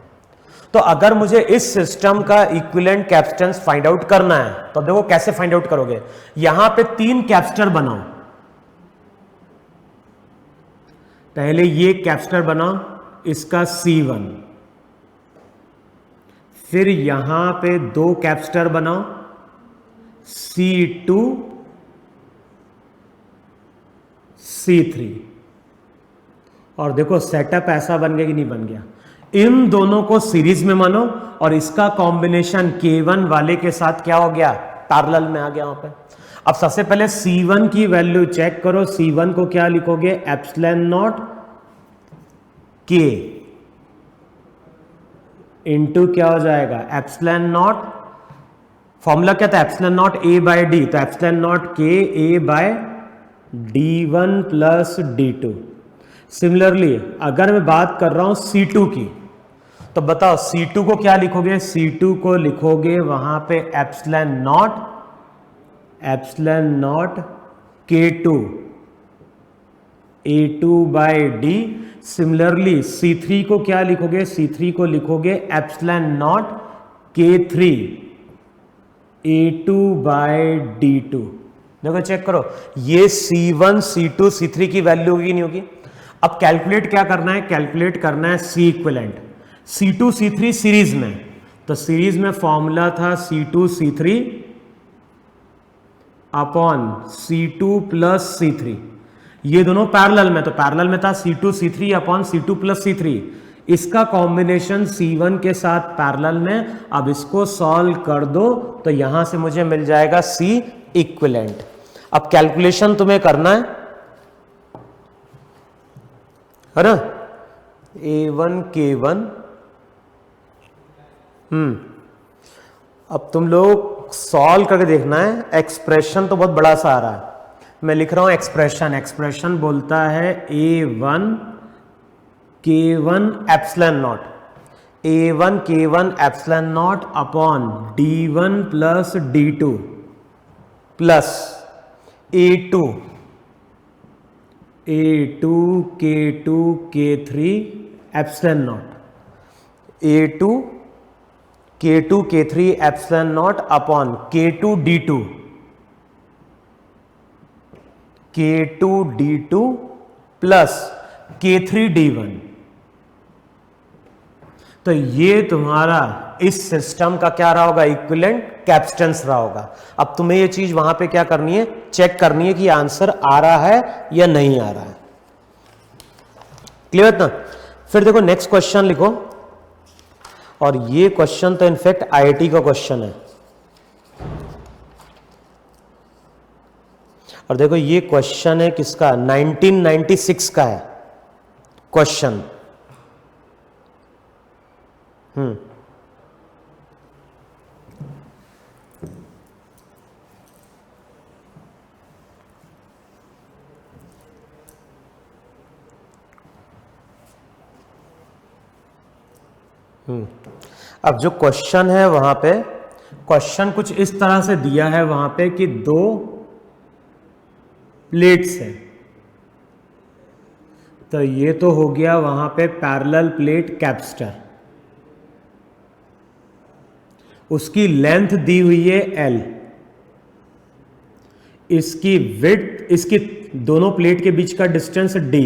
तो अगर मुझे इस सिस्टम का इक्विवेलेंट कैपेसिटेंस फाइंड आउट करना है तो देखो कैसे फाइंड आउट करोगे। यहां पे 3 कैपेसिटर बनाओ, पहले ये कैपेसिटर बनाओ, इसका C1, फिर यहां पे 2 कैपेसिटर बनाओ, C2 C3। और देखो सेटअप ऐसा बन गया कि नहीं बन गया। इन दोनों को सीरीज में मानो और इसका कॉम्बिनेशन K1 वाले के साथ क्या हो गया, पैरेलल में आ गया वहां पे। अब सबसे पहले C1 की वैल्यू चेक करो। C1 को क्या लिखोगे, एप्सिलॉन नॉट K इंटू क्या हो जाएगा, एप्सिलॉन नॉट, फॉर्मूला क्या था, epsilon not A by D, तो epsilon naught K A by D1 plus D2। Similarly अगर मैं बात कर रहा हूं C2 की, तो बताओ C2 को क्या लिखोगे, C2 को लिखोगे वहां पे epsilon naught K2 A2 by D। Similarly C3 को क्या लिखोगे, C3 को लिखोगे epsilon not K3 A2 bye D2। देखो चेक करो, ये C1 C2 C3 की वैल्यू होगी नहीं होगी। अब कैलकुलेट क्या करना है, कैलकुलेट करना है C equivalent. C2 C3 series में, तो सीरीज में फॉर्मूला था C2 C3 upon C2 plus C3। ये दोनों पैरेलल में, तो पैरेलल में था C2 C3 upon C2 plus C3। इसका कॉम्बिनेशन C1 के साथ पैरेलल में। अब इसको सॉल्व कर दो तो यहां से मुझे मिल जाएगा C इक्विवेलेंट। अब कैलकुलेशन तुम्हें करना है ना, A1 K1। अब तुम लोग सॉल्व करके देखना है। एक्सप्रेशन तो बहुत बड़ा सा आ रहा है, मैं लिख रहा हूं एक्सप्रेशन बोलता है A1 K1 epsilon not, A1 K1 epsilon not upon D1 plus D2 plus A2 K2 K3 epsilon not, A2 K3 epsilon not upon K2 D2 plus K3 D1। तो ये तुम्हारा इस सिस्टम का क्या रहा होगा, इक्विवेलेंट कैपेसिटेंस रहा होगा। अब तुम्हें ये चीज वहां पे क्या करनी है, चेक करनी है कि आंसर आ रहा है या नहीं आ रहा है। क्लियर ना। फिर देखो नेक्स्ट क्वेश्चन लिखो, और ये क्वेश्चन तो इनफैक्ट आईआईटी का क्वेश्चन है। और देखो ये क्वेश्चन है किसका, 1996 का है क्वेश्चन। अब जो क्वेश्चन है वहां पे क्वेश्चन कुछ इस तरह से दिया है वहां पे कि दो प्लेट्स है, तो ये तो हो गया वहां पे पैरेलल प्लेट कैपस्टर, उसकी लेंथ दी हुई है L, इसकी विड्थ, इसकी दोनों प्लेट के बीच का डिस्टेंस D,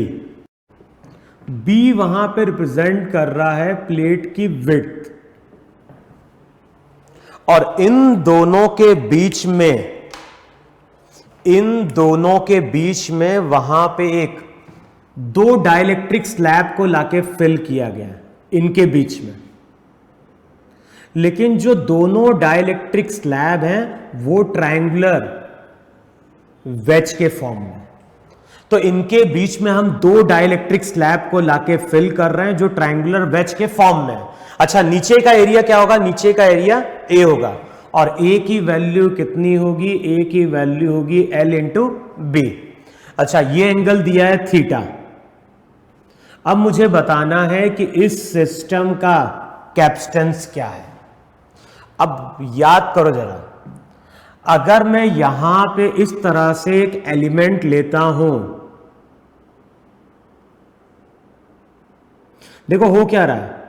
B वहां पे रिप्रेजेंट कर रहा है प्लेट की विड्थ, और इन दोनों के बीच में वहां पे एक दो डाइलेक्ट्रिक स्लैब को लाके फिल किया गया है इनके बीच में, लेकिन जो दोनों डाइलेक्ट्रिक स्लैब हैं वो ट्रायंगुलर वेज के फॉर्म में, तो इनके बीच में हम दो डाइलेक्ट्रिक स्लैब को लाके फिल कर रहे हैं जो ट्रायंगुलर वेज के फॉर्म में है। अच्छा, नीचे का एरिया क्या होगा? नीचे का एरिया A होगा, और A की वैल्यू कितनी होगी? A की वैल्यू होगी L इंटू B। अच्छा, ये एंगल दिया है थीटा। अब मुझे बताना है कि इस सिस्टम का कैपेसिटेंस क्या है। अब याद करो जरा, अगर मैं यहां पे इस तरह से एक एलिमेंट लेता हूं, देखो हो क्या रहा है,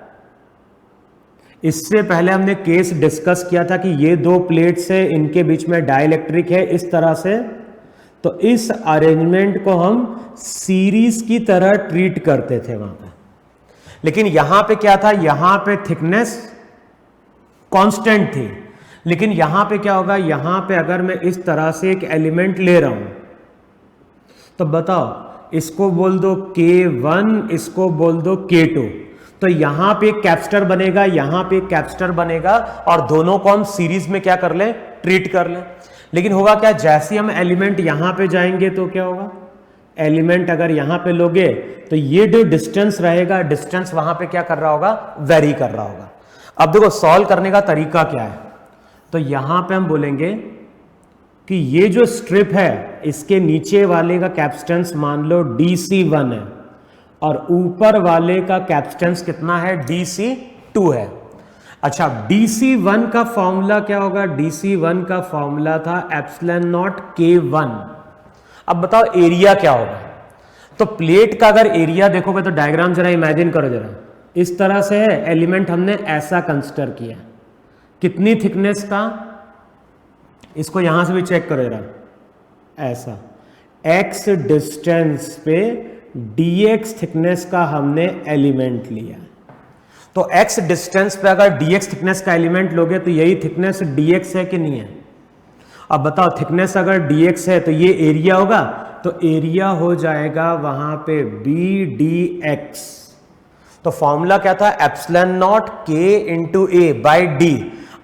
इससे पहले हमने केस डिस्कस किया था कि ये दो प्लेट्स है, इनके बीच में डाइलेक्ट्रिक है इस तरह से, तो इस अरेंजमेंट को हम सीरीज की तरह ट्रीट करते थे वहां पे, लेकिन यहां पे क्या था, यहां पे थिकनेस कांस्टेंट थी, लेकिन यहां पे क्या होगा, यहां पे अगर मैं इस तरह से एक एलिमेंट ले रहा हूं तो बताओ, इसको बोल दो K1, इसको बोल दो K2, तो यहां पे एक कैपेसिटर बनेगा, यहां पे एक कैपेसिटर बनेगा, और दोनों को हम सीरीज में क्या कर लें, ट्रीट कर लें। लेकिन होगा क्या, जैसे हम एलिमेंट यहां पे जाएंगे तो क्या होगा, एलिमेंट अगर यहां पे लोगे तो ये जो डिस्टेंस रहेगा, डिस्टेंस वहां पे क्या कर रहा होगा, वेरी कर रहा होगा। अब देखो सॉल्व करने का तरीका क्या है, तो यहां पे हम बोलेंगे कि ये जो स्ट्रिप है इसके नीचे वाले का कैपेसिटेंस मान लो DC1 है, और ऊपर वाले का कैपेसिटेंस कितना है, DC2 है। अच्छा, DC1 का फॉर्मूला क्या होगा, DC1 का फॉर्मूला था एप्सिलॉन नॉट K1। अब बताओ एरिया क्या होगा, तो प्लेट का अगर एरिया देखोगे तो डायग्राम जरा इमेजिन करो जरा, इस तरह से है, एलिमेंट हमने ऐसा कंसिडर किया, कितनी थिकनेस का, इसको यहां से भी चेक करो जरा, ऐसा x डिस्टेंस पे dx थिकनेस का हमने एलिमेंट लिया, तो x डिस्टेंस पे अगर dx थिकनेस का एलिमेंट लोगे तो यही थिकनेस dx है कि नहीं है। अब बताओ, थिकनेस अगर dx है तो ये एरिया होगा, तो एरिया हो जाएगा वहां पे BDX। तो फॉर्मूला क्या था, epsilon naught K into A by D।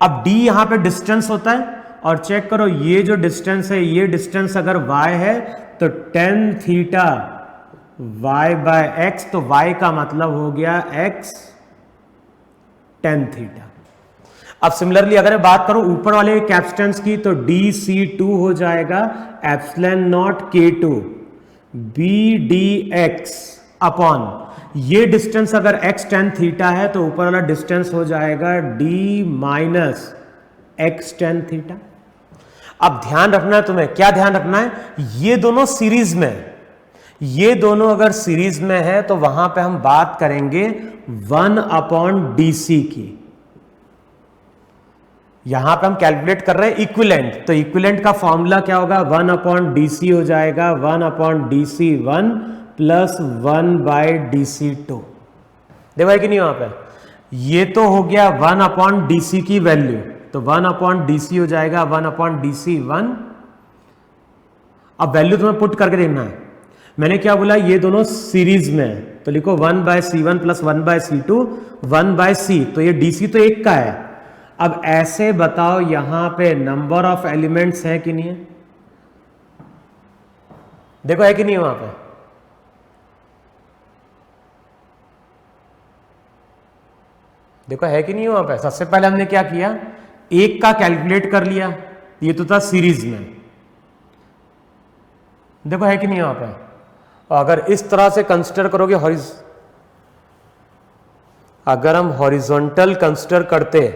अब D यहां पे डिस्टेंस होता है, और चेक करो ये जो डिस्टेंस है, ये डिस्टेंस अगर y है तो tan theta y by x, तो y का मतलब हो गया x tan थीटा। अब सिमिलरली अगर मैं बात करूं ऊपर वाले कैपेसिटेंस की, तो DC2 हो जाएगा epsilon naught K2 BDX upon, ये डिस्टेंस अगर x tan थीटा है तो ऊपर वाला डिस्टेंस हो जाएगा D minus x tan theta. अब ध्यान रखना है तुम्हें, क्या ध्यान रखना है, ये दोनों सीरीज में, ये दोनों अगर सीरीज में है तो वहां पे हम बात करेंगे 1/DC की। यहां पे हम कैलकुलेट कर रहे हैं इक्विवेलेंट, तो इक्विवेलेंट का फॉर्मूला क्या होगा, 1/DC हो जाएगा 1/DC1 प्लस 1/DC2। देखो है कि नहीं वहां पे, ये तो हो गया 1/DC की वैल्यू, तो 1/DC हो जाएगा 1/DC1। अब वैल्यू तुम्हें पुट करके देखना है, मैंने क्या बोला, ये दोनों सीरीज में है, तो लिखो 1/C1 प्लस 1/C2 1/C, तो ये DC तो एक का है। अब ऐसे बताओ यहां पे नंबर ऑफ एलिमेंट्स है कि नहीं है, देखो है कि नहीं है वहां पे, देखो है कि नहीं है वहां पे। सबसे पहले हमने क्या किया, एक का कैलकुलेट कर लिया, ये तो था सीरीज में, देखो है कि नहीं वहां पे। अगर इस तरह से कंसिडर करोगे अगर हम हॉरिजॉन्टल कंसिडर करते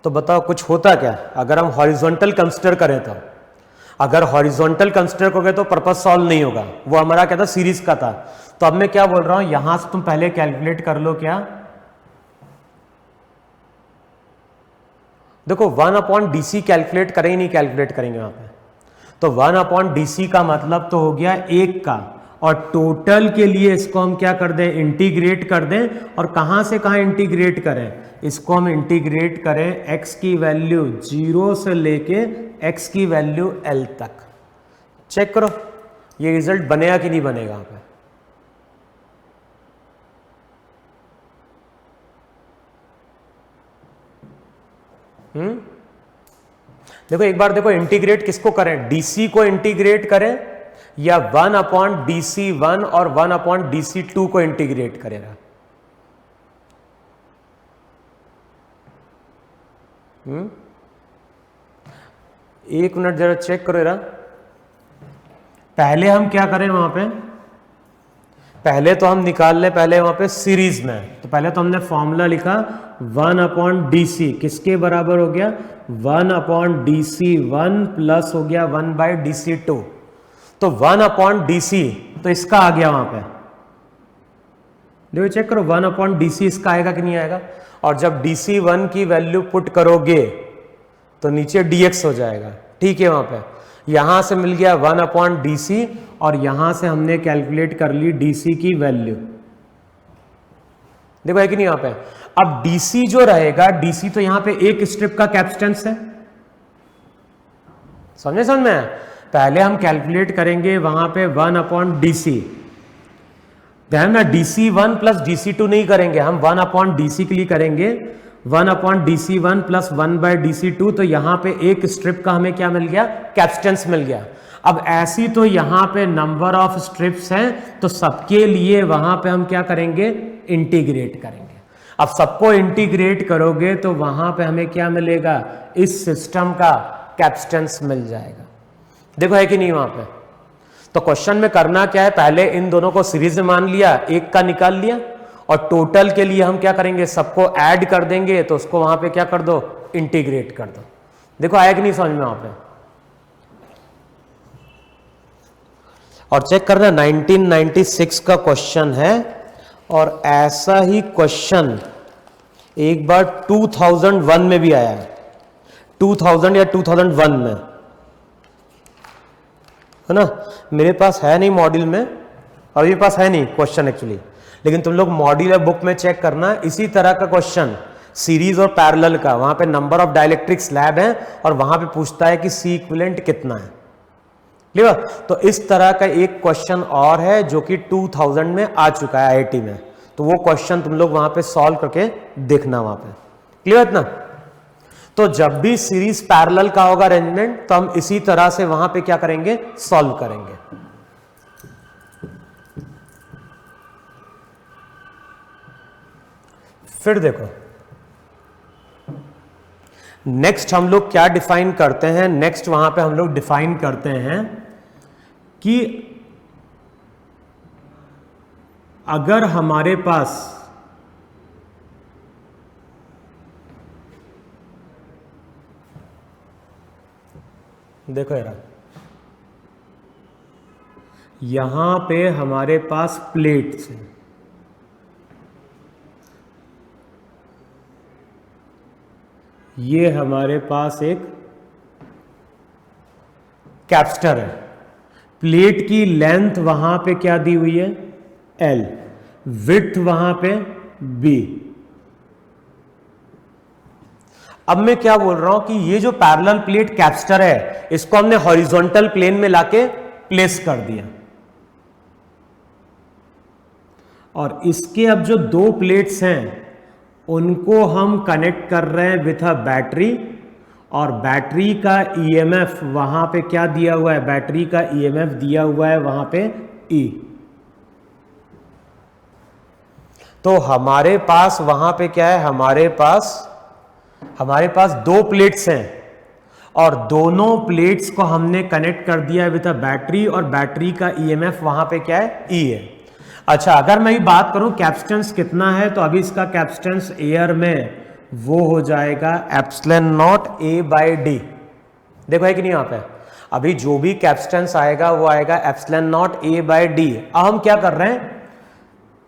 तो बताओ कुछ होता क्या? अगर हम हॉरिजॉन्टल कंसिडर करें तो, अगर हॉरिजॉन्टल कंसिडर करोगे तो पर्पस सॉल्व नहीं होगा, वो हमारा क्या था, सीरीज का था। तो अब मैं क्या बोल रहा हूं, यहां से तुम पहले कैलकुलेट कर लो। क्या देखो 1/DC कैलकुलेट करें, नहीं कैलकुलेट करेंगे वहां पे, तो 1/DC का मतलब तो हो गया 1 का, और टोटल के लिए इसको हम क्या कर दें, इंटीग्रेट कर दें। और कहां से कहां इंटीग्रेट करें, इसको हम इंटीग्रेट करें x की वैल्यू 0 से लेके x की वैल्यू L तक। चेक करो ये रिजल्ट बनेगा कि नहीं बनेगा यहाँ पे। देखो एक बार देखो, इंटीग्रेट किसको करें, DC को इंटीग्रेट करें या 1/DC1 और 1/DC2 को इंटीग्रेट करेगा। एक मिनट जरा चेक करो जरा। पहले हम क्या करें वहां पे, पहले तो हम निकाल ले पहले वहां पे सीरीज में, तो पहले तो हमने फॉर्मूला लिखा 1/DC किसके बराबर हो गया, 1/DC1 प्लस हो गया 1/DC2। तो 1/DC तो इसका आ गया वहां पे, देखो चेक करो 1/DC इसका आएगा कि नहीं आएगा। और जब DC1 की वैल्यू पुट करोगे तो नीचे dx हो जाएगा, ठीक है। वहां पे यहां से मिल गया 1/DC और यहां से हमने कैलकुलेट कर ली DC की वैल्यू, देखो है कि नहीं वहां पे। अब DC जो रहेगा, DC तो यहां पे एक स्ट्रिप का कैपेसिटेंस है, समझे समझ में। पहले हम कैलकुलेट करेंगे वहां पे 1/DC, ध्यान ना DC1 प्लस DC2 नहीं करेंगे, हम 1/DC के लिए करेंगे 1/DC1 प्लस 1/DC2। तो यहां पे एक स्ट्रिप का हमें क्या मिल गया, कैपेसिटेंस मिल गया। अब ऐसी तो यहां पे नंबर ऑफ स्ट्रिप्स हैं, तो सबके लिए वहां पे हम क्या करेंगे, इंटीग्रेट करेंगे। अब सबको इंटीग्रेट करोगे तो वहां पे हमें क्या मिलेगा, इस सिस्टम का कैपेसिटेंस मिल जाएगा, देखो है कि नहीं वहां पे। तो क्वेश्चन में करना क्या है, पहले इन दोनों को सीरीज में मान लिया, एक का निकाल लिया, और टोटल के लिए हम क्या करेंगे, सबको ऐड कर देंगे, तो उसको वहां पे क्या कर दो, इंटीग्रेट कर दो। देखो आया कि नहीं समझ में वहां पे। और चेक करना 1996 का क्वेश्चन है, और ऐसा ही क्वेश्चन एक बार 2001 में भी आया है, 2000 या 2001 में, है ना। मेरे पास है नहीं मॉड्यूल में, और मेरे पास है नहीं क्वेश्चन एक्चुअली, लेकिन तुम लोग मॉड्यूल या बुक में चेक करना, इसी तरह का क्वेश्चन सीरीज और पैरेलल का, वहां पे नंबर ऑफ डाइलेक्ट्रिक स्लैब है और वहां पे पूछता है कि सी इक्विवेलेंट कितना है, क्लियर। तो इस तरह का एक क्वेश्चन और है जो कि 2000 में आ चुका है IIT में, तो वो क्वेश्चन तुम लोग वहां पे सॉल्व करके देखना वहां पे, क्लियर इतना। तो जब भी सीरीज पैरेलल का होगा अरेंजमेंट, तो हम इसी तरह से वहां पे क्या करेंगे, सॉल्व करेंगे। फिर देखो नेक्स्ट हम लोग क्या डिफाइन करते हैं, नेक्स्ट वहां पे हम लोग डिफाइन करते हैं कि अगर हमारे पास देखो यार, यहां पे हमारे पास प्लेट्स हैं, ये हमारे पास एक कैपेसिटर है, प्लेट की लेंथ वहां पे क्या दी हुई है, L, विड्थ वहां पे B। अब मैं क्या बोल रहा हूं कि ये जो पैरेलल प्लेट कैपेसिटर है, इसको हमने हॉरिजॉन्टल प्लेन में लाके प्लेस कर दिया, और इसके अब जो दो प्लेट्स हैं उनको हम कनेक्ट कर रहे हैं विथ अ बैटरी, और बैटरी का EMF वहां पे क्या दिया हुआ है, बैटरी का EMF दिया हुआ है वहां पे E। तो हमारे पास वहां पे क्या है, हमारे पास दो प्लेट्स हैं, और दोनों प्लेट्स को हमने कनेक्ट कर दिया है विथ अ बैटरी, और बैटरी का EMF वहां पे क्या है, E है। अच्छा, अगर मैं बात करूं कैपेसिटेंस कितना है, तो अभी इसका कैपेसिटेंस एयर में वो हो जाएगा epsilon not a by D. देखो है कि नहीं यहाँ पे, अभी जो भी कैपेसिटेंस आएगा वो आएगा epsilon not a by D. अब हम क्या कर रहे हैं,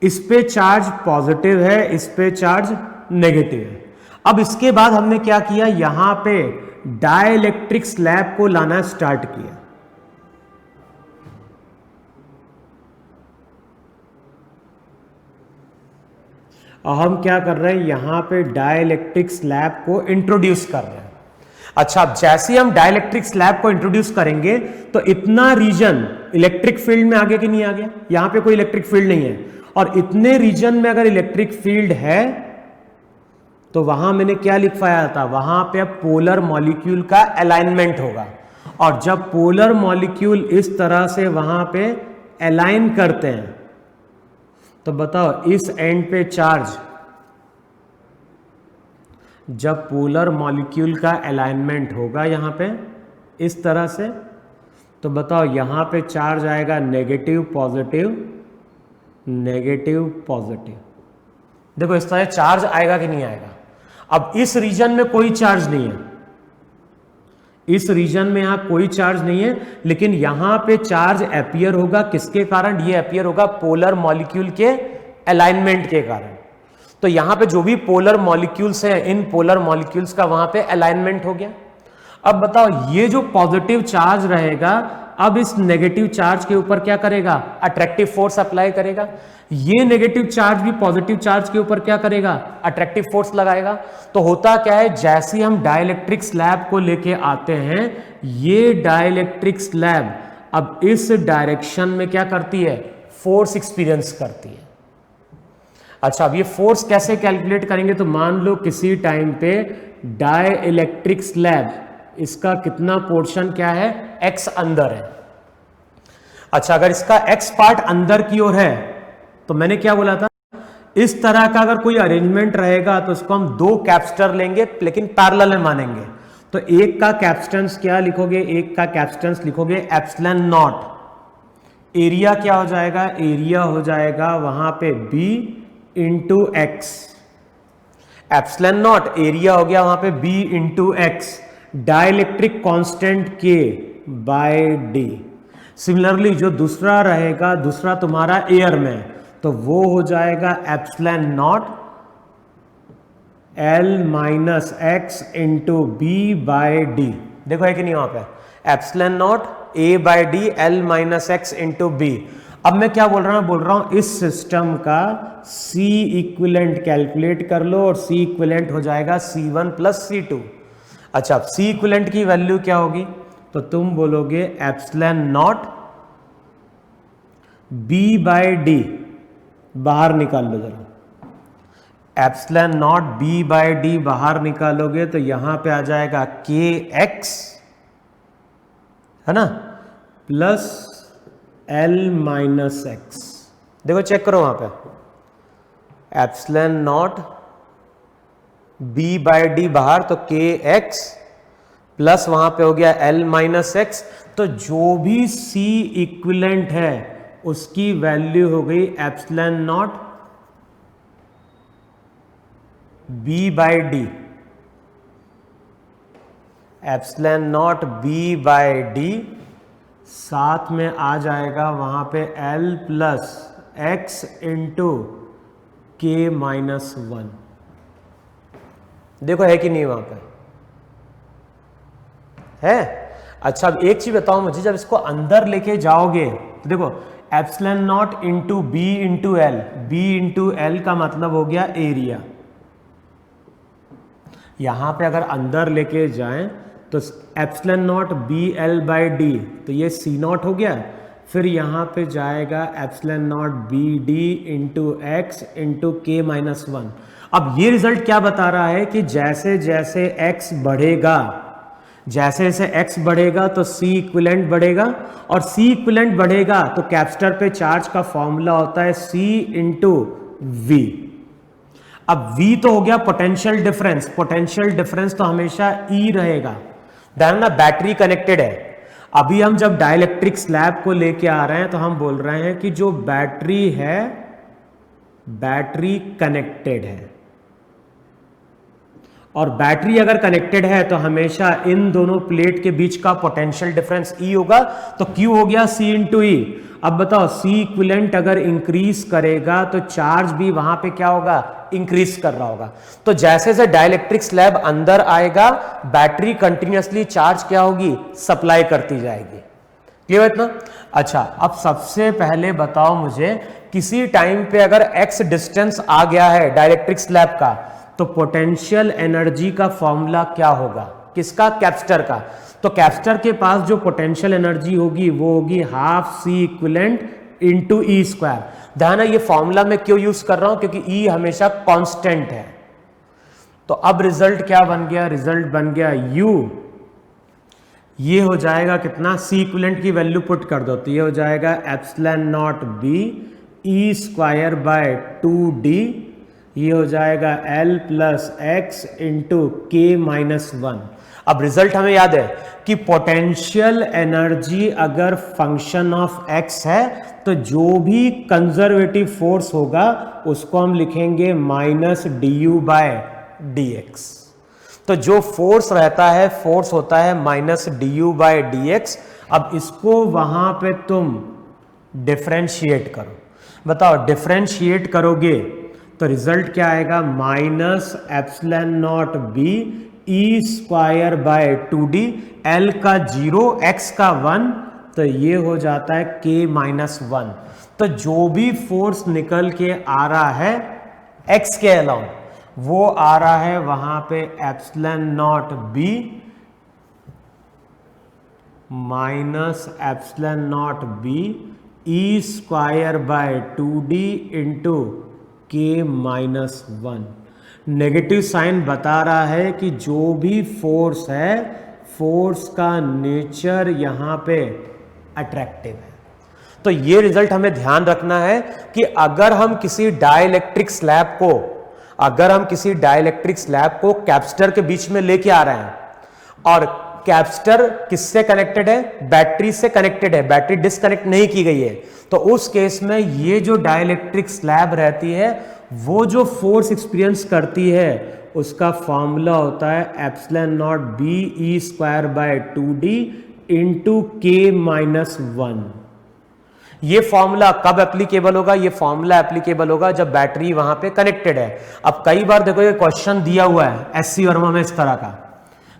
इस पे चार्ज पॉजिटिव है, इस पे चार्ज नेगेटिव है। अब इसके बाद हमने क्या किया, यहां पे डाइलेक्ट्रिक स्लैब को लाना स्टार्ट किया। और हम क्या कर रहे हैं, यहां पे डाइलेक्ट्रिक स्लैब को इंट्रोड्यूस कर रहे हैं। अच्छा, अब जैसे हम डाइलेक्ट्रिक स्लैब को इंट्रोड्यूस करेंगे तो इतना रीजन इलेक्ट्रिक फील्ड में आ गया कि नहीं आ गया, यहां पे कोई इलेक्ट्रिक फील्ड नहीं है, और इतने रीजन में अगर इलेक्ट्रिक फील्ड है तो वहां मैंने क्या लिखवाया था, वहां पे पोलर मॉलिक्यूल का अलाइनमेंट होगा। और जब पोलर मॉलिक्यूल इस तरह से वहां पे अलाइन करते हैं तो बताओ इस एंड पे चार्ज, जब पोलर मॉलिक्यूल का अलाइनमेंट होगा यहां पे इस तरह से, तो बताओ यहां पे चार्ज आएगा नेगेटिव पॉजिटिव नेगेटिव पॉजिटिव। देखो इस तरह चार्ज आएगा कि नहीं आएगा। अब इस रीजन में कोई चार्ज नहीं है, इस रीजन में यहां कोई चार्ज नहीं है, लेकिन यहां पे चार्ज अपीयर होगा। किसके कारण ये अपीयर होगा, पोलर मॉलिक्यूल के अलाइनमेंट के कारण। तो यहां पे जो भी पोलर मॉलिक्यूल्स हैं, इन पोलर मॉलिक्यूल्स का वहां पे अलाइनमेंट हो गया। अब बताओ ये जो पॉजिटिव चार्ज रहेगा, अब इस नेगेटिव चार्ज के ऊपर क्या करेगा, अट्रैक्टिव फोर्स अप्लाई करेगा। ये नेगेटिव चार्ज भी पॉजिटिव चार्ज के ऊपर क्या करेगा, अट्रैक्टिव फोर्स लगाएगा। तो होता क्या है, जैसे हम डाइलेक्ट्रिक स्लैब को लेके आते हैं, ये डाइलेक्ट्रिक स्लैब अब इस डायरेक्शन में क्या करती है, फोर्स एक्सपीरियंस करती है। अच्छा, अब ये फोर्स कैसे कैलकुलेट करेंगे, तो मान लो किसी टाइम पे डाइलेक्ट्रिक स्लैब, इसका कितना पोर्शन क्या है, एक्स अंदर है। अच्छा, अगर इसका एक्स पार्ट अंदर की ओर है, तो मैंने क्या बोला था, इस तरह का अगर कोई अरेंजमेंट रहेगा तो उसको हम दो कैपेसिटर लेंगे लेकिन पैरेलल में मानेंगे। तो एक का कैपेसिटेंस क्या लिखोगे, एक का कैपेसिटेंस लिखोगे एप्सिलॉन नॉट। एरिया क्या हो जाएगा, एरिया हो जाएगा वहां पे B into x. Epsilon naught area हो गया वहां पे B into x, dielectric constant K by D। Similarly जो दूसरा रहेगा, दूसरा तुम्हारा एयर में, तो वो हो जाएगा epsilon naught L minus x into B by D। देखो है कि नहीं वहां पे, epsilon not A by D L minus x into B। अब मैं क्या बोल रहा हूं, इस सिस्टम का C इक्विवेलेंट कैलकुलेट कर लो, और C इक्विवेलेंट हो जाएगा C1 प्लस C2। अच्छा, अब C इक्विवेलेंट की वैल्यू क्या होगी, तो तुम बोलोगे epsilon naught B by D, बाहर निकाल लो जरा, epsilon naught B by D बाहर निकालोगे तो यहां पे आ जाएगा KX, है ना, प्लस L माइनस एक्स। देखो चेक करो वहां पे, epsilon naught B by D बाहर, तो KX प्लस वहां पे हो गया L माइनस एक्स। तो जो भी C इक्विवेलेंट है उसकी वैल्यू हो गई epsilon naught B by D, epsilon naught B by D, साथ में आ जाएगा वहां पे L plus x into K minus 1। देखो है कि नहीं वहां पे, है। अच्छा, अब एक चीज बताओ मुझे, जब इसको अंदर लेके जाओगे तो देखो epsilon naught into B into L, B into L का मतलब हो गया एरिया। यहां पे अगर अंदर लेके जाएं तो epsilon naught BL by D, तो ये C नॉट हो गया। फिर यहां पे जाएगा epsilon not BD into x into K minus 1। अब ये रिजल्ट क्या बता रहा है कि जैसे जैसे x बढ़ेगा, जैसे जैसे x बढ़ेगा तो C इक्विवेलेंट बढ़ेगा, और C इक्विवेलेंट बढ़ेगा तो कैपेसिटर पे चार्ज का फॉर्मूला होता है C इंटू V। अब V तो हो गया पोटेंशियल डिफरेंस, पोटेंशियल डिफरेंस तो हमेशा E रहेगा, ध्यान ना बैटरी कनेक्टेड है। अभी हम जब डाइलेक्ट्रिक स्लैब को लेके आ रहे हैं तो हम बोल रहे हैं कि जो बैटरी है, बैटरी कनेक्टेड है, और बैटरी अगर कनेक्टेड है तो हमेशा इन दोनों प्लेट के बीच का पोटेंशियल डिफरेंस E होगा, तो Q हो गया C इंटू ई। अब बताओ C इक्विवेलेंट अगर इंक्रीज करेगा तो चार्ज भी वहां पे क्या होगा, इंक्रीज कर रहा होगा। तो जैसे जैसे डाइलेक्ट्रिक स्लैब अंदर आएगा बैटरी कंटिन्यूअसली चार्ज क्या होगी, सप्लाई करती जाएगी। क्लियर है इतना? अच्छा, अब सबसे पहले बताओ मुझे, किसी टाइम पे अगर x डिस्टेंस आ गया है डाइलेक्ट्रिक स्लैब का, तो पोटेंशियल एनर्जी का फॉर्मूला क्या होगा, किसका, कैपेसिटर का। तो कैपेसिटर के पास जो पोटेंशियल एनर्जी होगी वो होगी half C equivalent into E square. ध्यान है, ये फॉर्मूला मैं क्यों यूज कर रहा हूं, क्योंकि ई हमेशा कांस्टेंट है। तो अब रिजल्ट क्या बन गया, रिजल्ट बन गया यू, ये हो जाएगा कितना, सी इक्विवेलेंट की वैल्यू पुट कर दो तो ये हो जाएगा epsilon naught B E square by 2d, ये हो जाएगा L plus x into K minus 1। अब रिजल्ट हमें याद है कि पोटेंशियल एनर्जी अगर फंक्शन ऑफ x है तो जो भी कंजर्वेटिव फोर्स होगा उसको हम लिखेंगे minus D U by D x. तो जो फोर्स रहता है, फोर्स होता है minus D U by D x. अब इसको वहां पे तुम डिफरेंशिएट करो, बताओ डिफरेंशिएट करोगे तो रिजल्ट क्या आएगा, minus epsilon naught B E square by 2d, L का 0 x का 1, तो ये हो जाता है k माइनस 1। तो जो भी फोर्स निकल के आ रहा है x के अलाउंग, वो आ रहा है वहां पे epsilon naught B minus epsilon naught B E square by 2d into K minus 1। Negative sign बता रहा है कि जो भी फोर्स है, फोर्स का नेचर यहां पे अट्रैक्टिव है। तो ये रिजल्ट हमें ध्यान रखना है कि अगर हम किसी डाइलेक्ट्रिक स्लैब को, कैपेसिटर के बीच में लेके आ रहे हैं और कैपेसिटर किससे कनेक्टेड है, बैटरी से कनेक्टेड है, बैटरी डिस्कनेक्ट नहीं की गई है, तो उस केस में ये जो डाइलेक्ट्रिक स्लैब रहती है वो जो फोर्स एक्सपीरियंस करती है उसका फॉर्मूला होता है epsilon naught B E square by 2d into K minus 1। ये फॉर्मूला कब एप्लीकेबल होगा, ये फॉर्मूला एप्लीकेबल होगा जब बैटरी वहां पे कनेक्टेड है। अब कई बार देखो ये क्वेश्चन दिया हुआ है एससी वर्मा में इस तरह का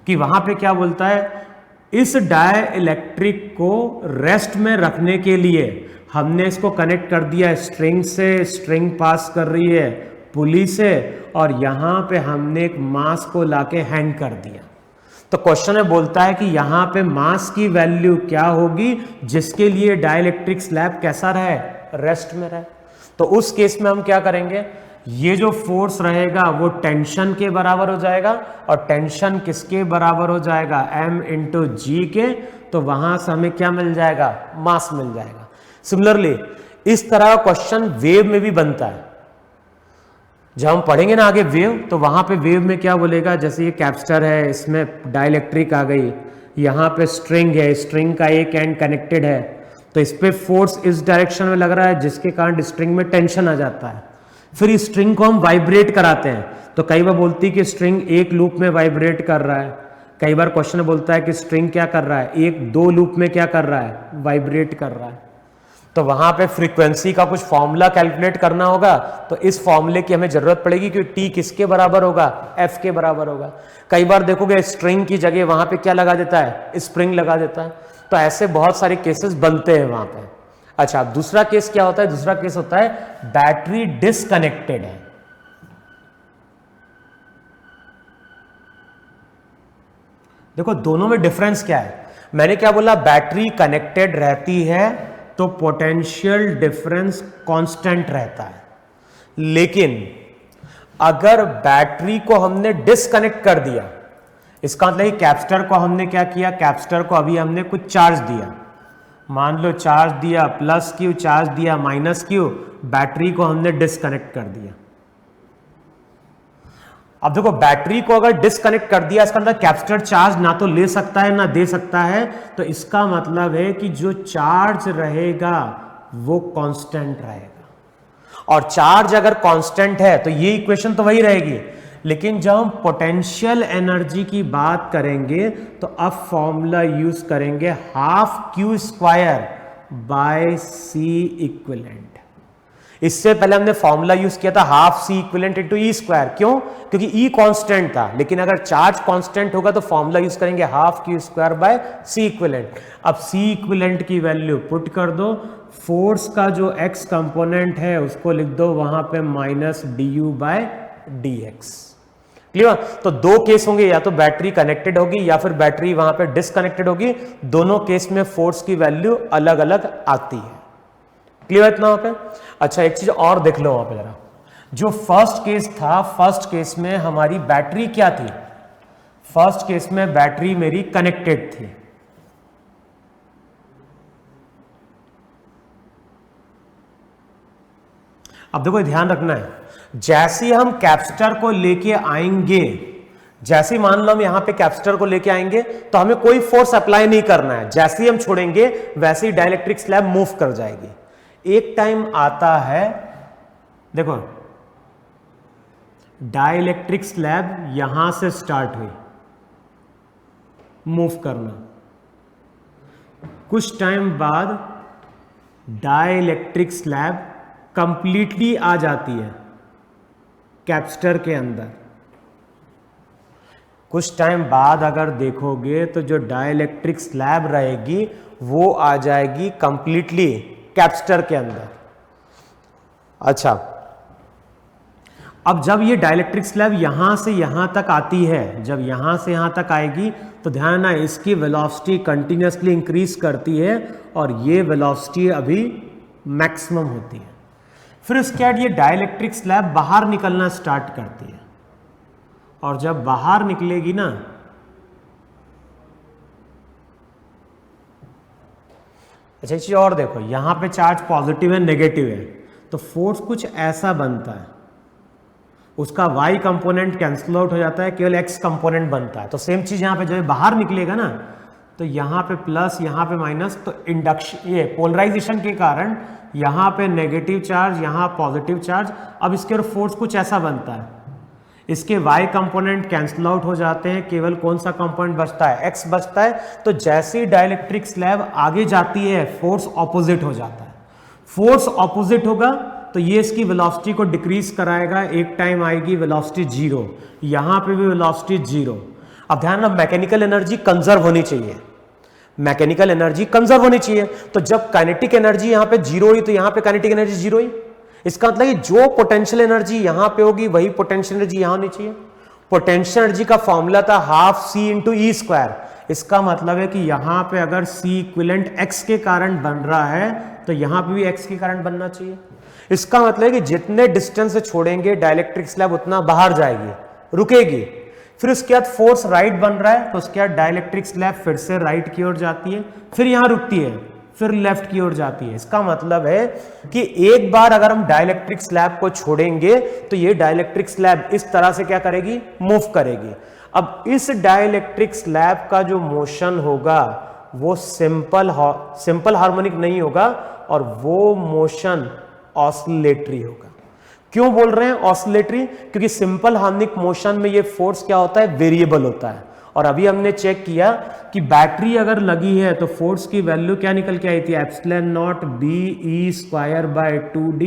कि वहां पे क्या बोलता है, इस डाइलेक्ट्रिक को रेस्ट में रखने के लिए हमने इसको कनेक्ट कर दिया स्ट्रिंग से, स्ट्रिंग पास कर रही है पुली से, और यहां पे हमने एक मास को लाके हैंग कर दिया। तो क्वेश्चन में बोलता है कि यहां पे मास की वैल्यू क्या होगी जिसके लिए डाइलेक्ट्रिक स्लैब कैसा रहे, रेस्ट में रहे। तो उस केस में हम क्या करेंगे, ये जो फोर्स रहेगा वो टेंशन के बराबर हो जाएगा, और टेंशन किसके बराबर हो जाएगा, m इंटू जी के। तो वहां से हमें क्या मिल जाएगा, मास मिल जाएगा। सिमिलरली इस तरह का क्वेश्चन वेव में भी बनता है। जब हम पढ़ेंगे ना आगे वेव, तो वहां पे वेव में क्या बोलेगा, जैसे ये कैपेसिटर है, इसमें डाइलेक्ट्रिक आ गई, यहाँ पे स्ट्रिंग है, स्ट्रिंग का एक एंड कनेक्टेड है, तो इस पे फोर्स इस डायरेक्शन में लग रहा है जिसके कारण स्ट्रिंग में टेंशन आ जाता है। फिर इस स्ट्रिंग को हम वाइब्रेट कराते हैं, तो कई बार बोलती है कि स्ट्रिंग एक लूप में वाइब्रेट कर रहा है, कई बार क्वेश्चन बोलता है कि स्ट्रिंग क्या कर रहा है, एक दो लूप में क्या कर रहा है, वाइब्रेट कर रहा है। तो वहां पे फ्रीक्वेंसी का कुछ फॉर्मूला कैलकुलेट करना होगा, तो इस फॉर्मूले की हमें जरूरत पड़ेगी कि टी किसके बराबर होगा, एफ के बराबर होगा। कई बार देखोगे स्ट्रिंग की जगह वहां पे क्या लगा देता है, स्प्रिंग लगा देता है। तो ऐसे बहुत सारे केसेस बनते हैं वहां पे। अच्छा, दूसरा केस क्या होता है, दूसरा केस होता है बैटरी डिसकनेक्टेड है। देखो दोनों में डिफरेंस क्या है, मैंने क्या बोला, बैटरी कनेक्टेड रहती है तो पोटेंशियल डिफरेंस कांस्टेंट रहता है, लेकिन अगर बैटरी को हमने डिसकनेक्ट कर दिया, इसका मतलब कैपेसिटर को हमने क्या किया, कैपेसिटर को अभी हमने कुछ चार्ज दिया, मान लो चार्ज दिया प्लस क्यू, चार्ज दिया माइनस क्यू, बैटरी को हमने डिसकनेक्ट कर दिया। अब देखो बैटरी को अगर डिस्कनेक्ट कर दिया, इसका अंदर कैपेसिटर चार्ज ना तो ले सकता है ना दे सकता है, तो इसका मतलब है कि जो चार्ज रहेगा वो कांस्टेंट रहेगा। और चार्ज अगर कांस्टेंट है तो ये इक्वेशन तो वही रहेगी, लेकिन जब हम पोटेंशियल एनर्जी की बात करेंगे तो अब फॉर्मूला यूज करेंगे half Q square by C equivalent. इससे पहले हमने फॉर्मूला यूज किया था half C equivalent into E square. क्यों? क्योंकि ई कांस्टेंट था, लेकिन अगर चार्ज कांस्टेंट होगा तो फॉर्मूला यूज करेंगे half Q square by C equivalent. अब सी इक्विवेलेंट की वैल्यू पुट कर दो, फोर्स का जो एक्स कंपोनेंट है उसको लिख दो वहां पे minus D U by D x. Clear? तो दो केस होंगे, या तो बैटरी कनेक्टेड होगी या फिर बैटरी वहां पे डिसकनेक्टेड होगी। दोनों केस में फोर्स की वैल्यू अलग अलग आती है। क्लियर इतना वहां पे? अच्छा, एक चीज और देख लो वहां पे जरा, जो फर्स्ट केस था, फर्स्ट केस में हमारी बैटरी क्या थी? फर्स्ट केस में बैटरी मेरी कनेक्टेड थी। अब देखो ध्यान रखना है, जैसे हम कैपेसिटर को लेके आएंगे, जैसे मान लो हम यहां पे कैपेसिटर को लेके आएंगे तो हमें कोई फोर्स अप्लाई नहीं करना है, जैसे ही हम छोड़ेंगे वैसे ही डाइलेक्ट्रिक स्लैब मूव कर जाएगी। एक टाइम आता है, देखो डाइलेक्ट्रिक स्लैब यहां से स्टार्ट हुई मूव करना, कुछ टाइम बाद डाइलेक्ट्रिक स्लैब कंप्लीटली आ जाती है कैपेसिटर के अंदर। कुछ टाइम बाद अगर देखोगे तो जो डाइलेक्ट्रिक स्लैब रहेगी वो आ जाएगी कंप्लीटली कैपेसिटर के अंदर। अच्छा, अब जब ये डाइलेक्ट्रिक स्लैब यहां से यहां तक आती है, जब यहां से यहां तक आएगी तो ध्यान रखना इसकी वेलोसिटी कंटिन्यूसली इंक्रीज करती है और ये वेलोसिटी अभी मैक्सिमम होती है। फिर उसके बाद ये डाइलेक्ट्रिक स्लैब बाहर निकलना स्टार्ट करती है, और जब बाहर निकलेगी ना, अच्छा चीज और देखो, यहां पे चार्ज पॉजिटिव है नेगेटिव है, तो फोर्स कुछ ऐसा बनता है, उसका y कंपोनेंट कैंसिल आउट हो जाता है, केवल x कंपोनेंट बनता है। तो सेम चीज यहां पे जब बाहर निकलेगा ना, तो यहां पे प्लस यहां पे माइनस, तो इंडक्शन ये पोलराइजेशन के कारण यहां पे नेगेटिव चार्ज यहां पॉजिटिव चार्ज। अब इसके और फोर्स कुछ ऐसा बनता है, इसके y कंपोनेंट कैंसिल आउट हो जाते हैं, केवल कौन सा कंपोनेंट बचता है? x बचता है। तो जैसे ही डाइलेक्ट्रिक स्लैब आगे जाती है फोर्स ऑपोजिट हो जाता है। फोर्स ऑपोजिट होगा तो ये इसकी वेलोसिटी को डिक्रीज कराएगा, एक टाइम आएगी वेलोसिटी जीरो, यहां पे भी वेलोसिटी जीरो। अब ध्यान रखना मैकेनिकल एनर्जी कंजर्व होनी चाहिए, मैकेनिकल एनर्जी कंजर्व होनी चाहिए। तो जब काइनेटिक एनर्जी यहां पे जीरो हुई तो यहां पे काइनेटिक एनर्जी जीरो हुई। इसका मतलब कि जो पोटेंशियल एनर्जी यहां पे होगी वही पोटेंशियल एनर्जी यहां होनी चाहिए। पोटेंशियल एनर्जी का फॉर्मूला था हाफ सी इंटू ई स्क्वायर। इसका मतलब है कि यहां पे अगर सी इक्विवेलेंट एक्स के कारण बन रहा है तो यहां पे भी एक्स के कारण बनना चाहिए। इसका मतलब है कि जितने डिस्टेंस से छोड़ेंगे डाइलेक्ट्रिक स्लैब उतना बाहर जाएगी, रुकेगी। फिर उसके बाद फोर्स राइट बन रहा है तो उसके बाद डाइलेक्ट्रिक स्लैब फिर से राइट की ओर जाती है, फिर यहां रुकती है, फिर लेफ्ट की ओर जाती है। इसका मतलब है कि एक बार अगर हम डाइलेक्ट्रिक स्लैब को छोड़ेंगे तो ये डाइलेक्ट्रिक स्लैब इस तरह से क्या करेगी? मूव करेगी। अब इस डाइलेक्ट्रिक स्लैब का जो मोशन होगा वो सिंपल हार्मोनिक नहीं होगा, और वो मोशन ऑसिलेटरी होगा। क्यों बोल रहे हैं ऑसिलेटरी? क्योंकि सिंपल हार्मोनिक मोशन में ये फोर्स क्या होता है? वेरिएबल होता है। और अभी हमने चेक किया कि बैटरी अगर लगी है तो फोर्स की वैल्यू क्या निकल के आई थी? Epsilon naught B E square by 2d।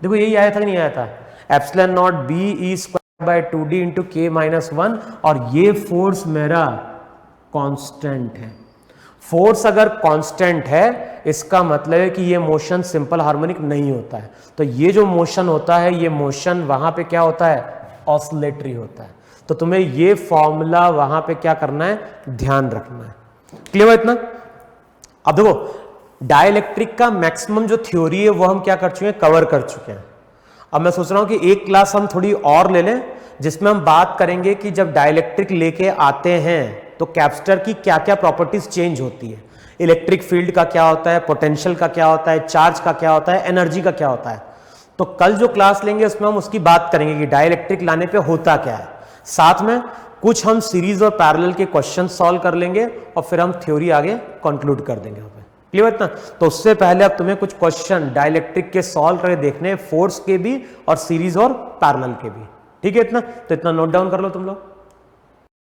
देखो यही आया था कि नहीं आया था? Epsilon naught B E square by 2d into K minus 1, और ये फोर्स मेरा कांस्टेंट है। फोर्स अगर कांस्टेंट है इसका मतलब है कि ये मोशन सिंपल हार्मोनिक नहीं होता है। तो ये जो मोशन होता है ये मोशन वहां पे क्या होता है? ऑसिलेटरी होता है। तो तुम्हें ये फॉर्मूला वहां पे क्या करना है? ध्यान रखना है। क्लियर है इतना? अब देखो डाइलेक्ट्रिक का मैक्सिमम जो थ्योरी है वो हम क्या कर चुके हैं? कवर कर चुके हैं। अब मैं सोच रहा हूं कि एक क्लास हम थोड़ी और ले लें जिसमें हम बात करेंगे कि जब डाइलेक्ट्रिक लेके आते हैं तो कैपेसिटर की क्या क्या प्रॉपर्टीज चेंज होती है, इलेक्ट्रिक फील्ड का क्या होता है, पोटेंशियल का क्या होता है, चार्ज का क्या होता है, एनर्जी का क्या होता है। तो कल जो क्लास लेंगे उसमें हम उसकी बात करेंगे कि डाइलेक्ट्रिक लाने पे होता क्या है, साथ में कुछ हम सीरीज और पैरेलल के क्वेश्चन सॉल्व कर लेंगे और फिर हम थ्योरी आगे कंक्लूड कर देंगे। क्लियर है इतना? तो उससे पहले अब तुम्हें कुछ क्वेश्चन डाइलेक्ट्रिक के सॉल्व करके देखने, फोर्स के भी और सीरीज और पैरेलल के भी। ठीक है इतना? तो इतना नोट डाउन कर लो तुम लोग।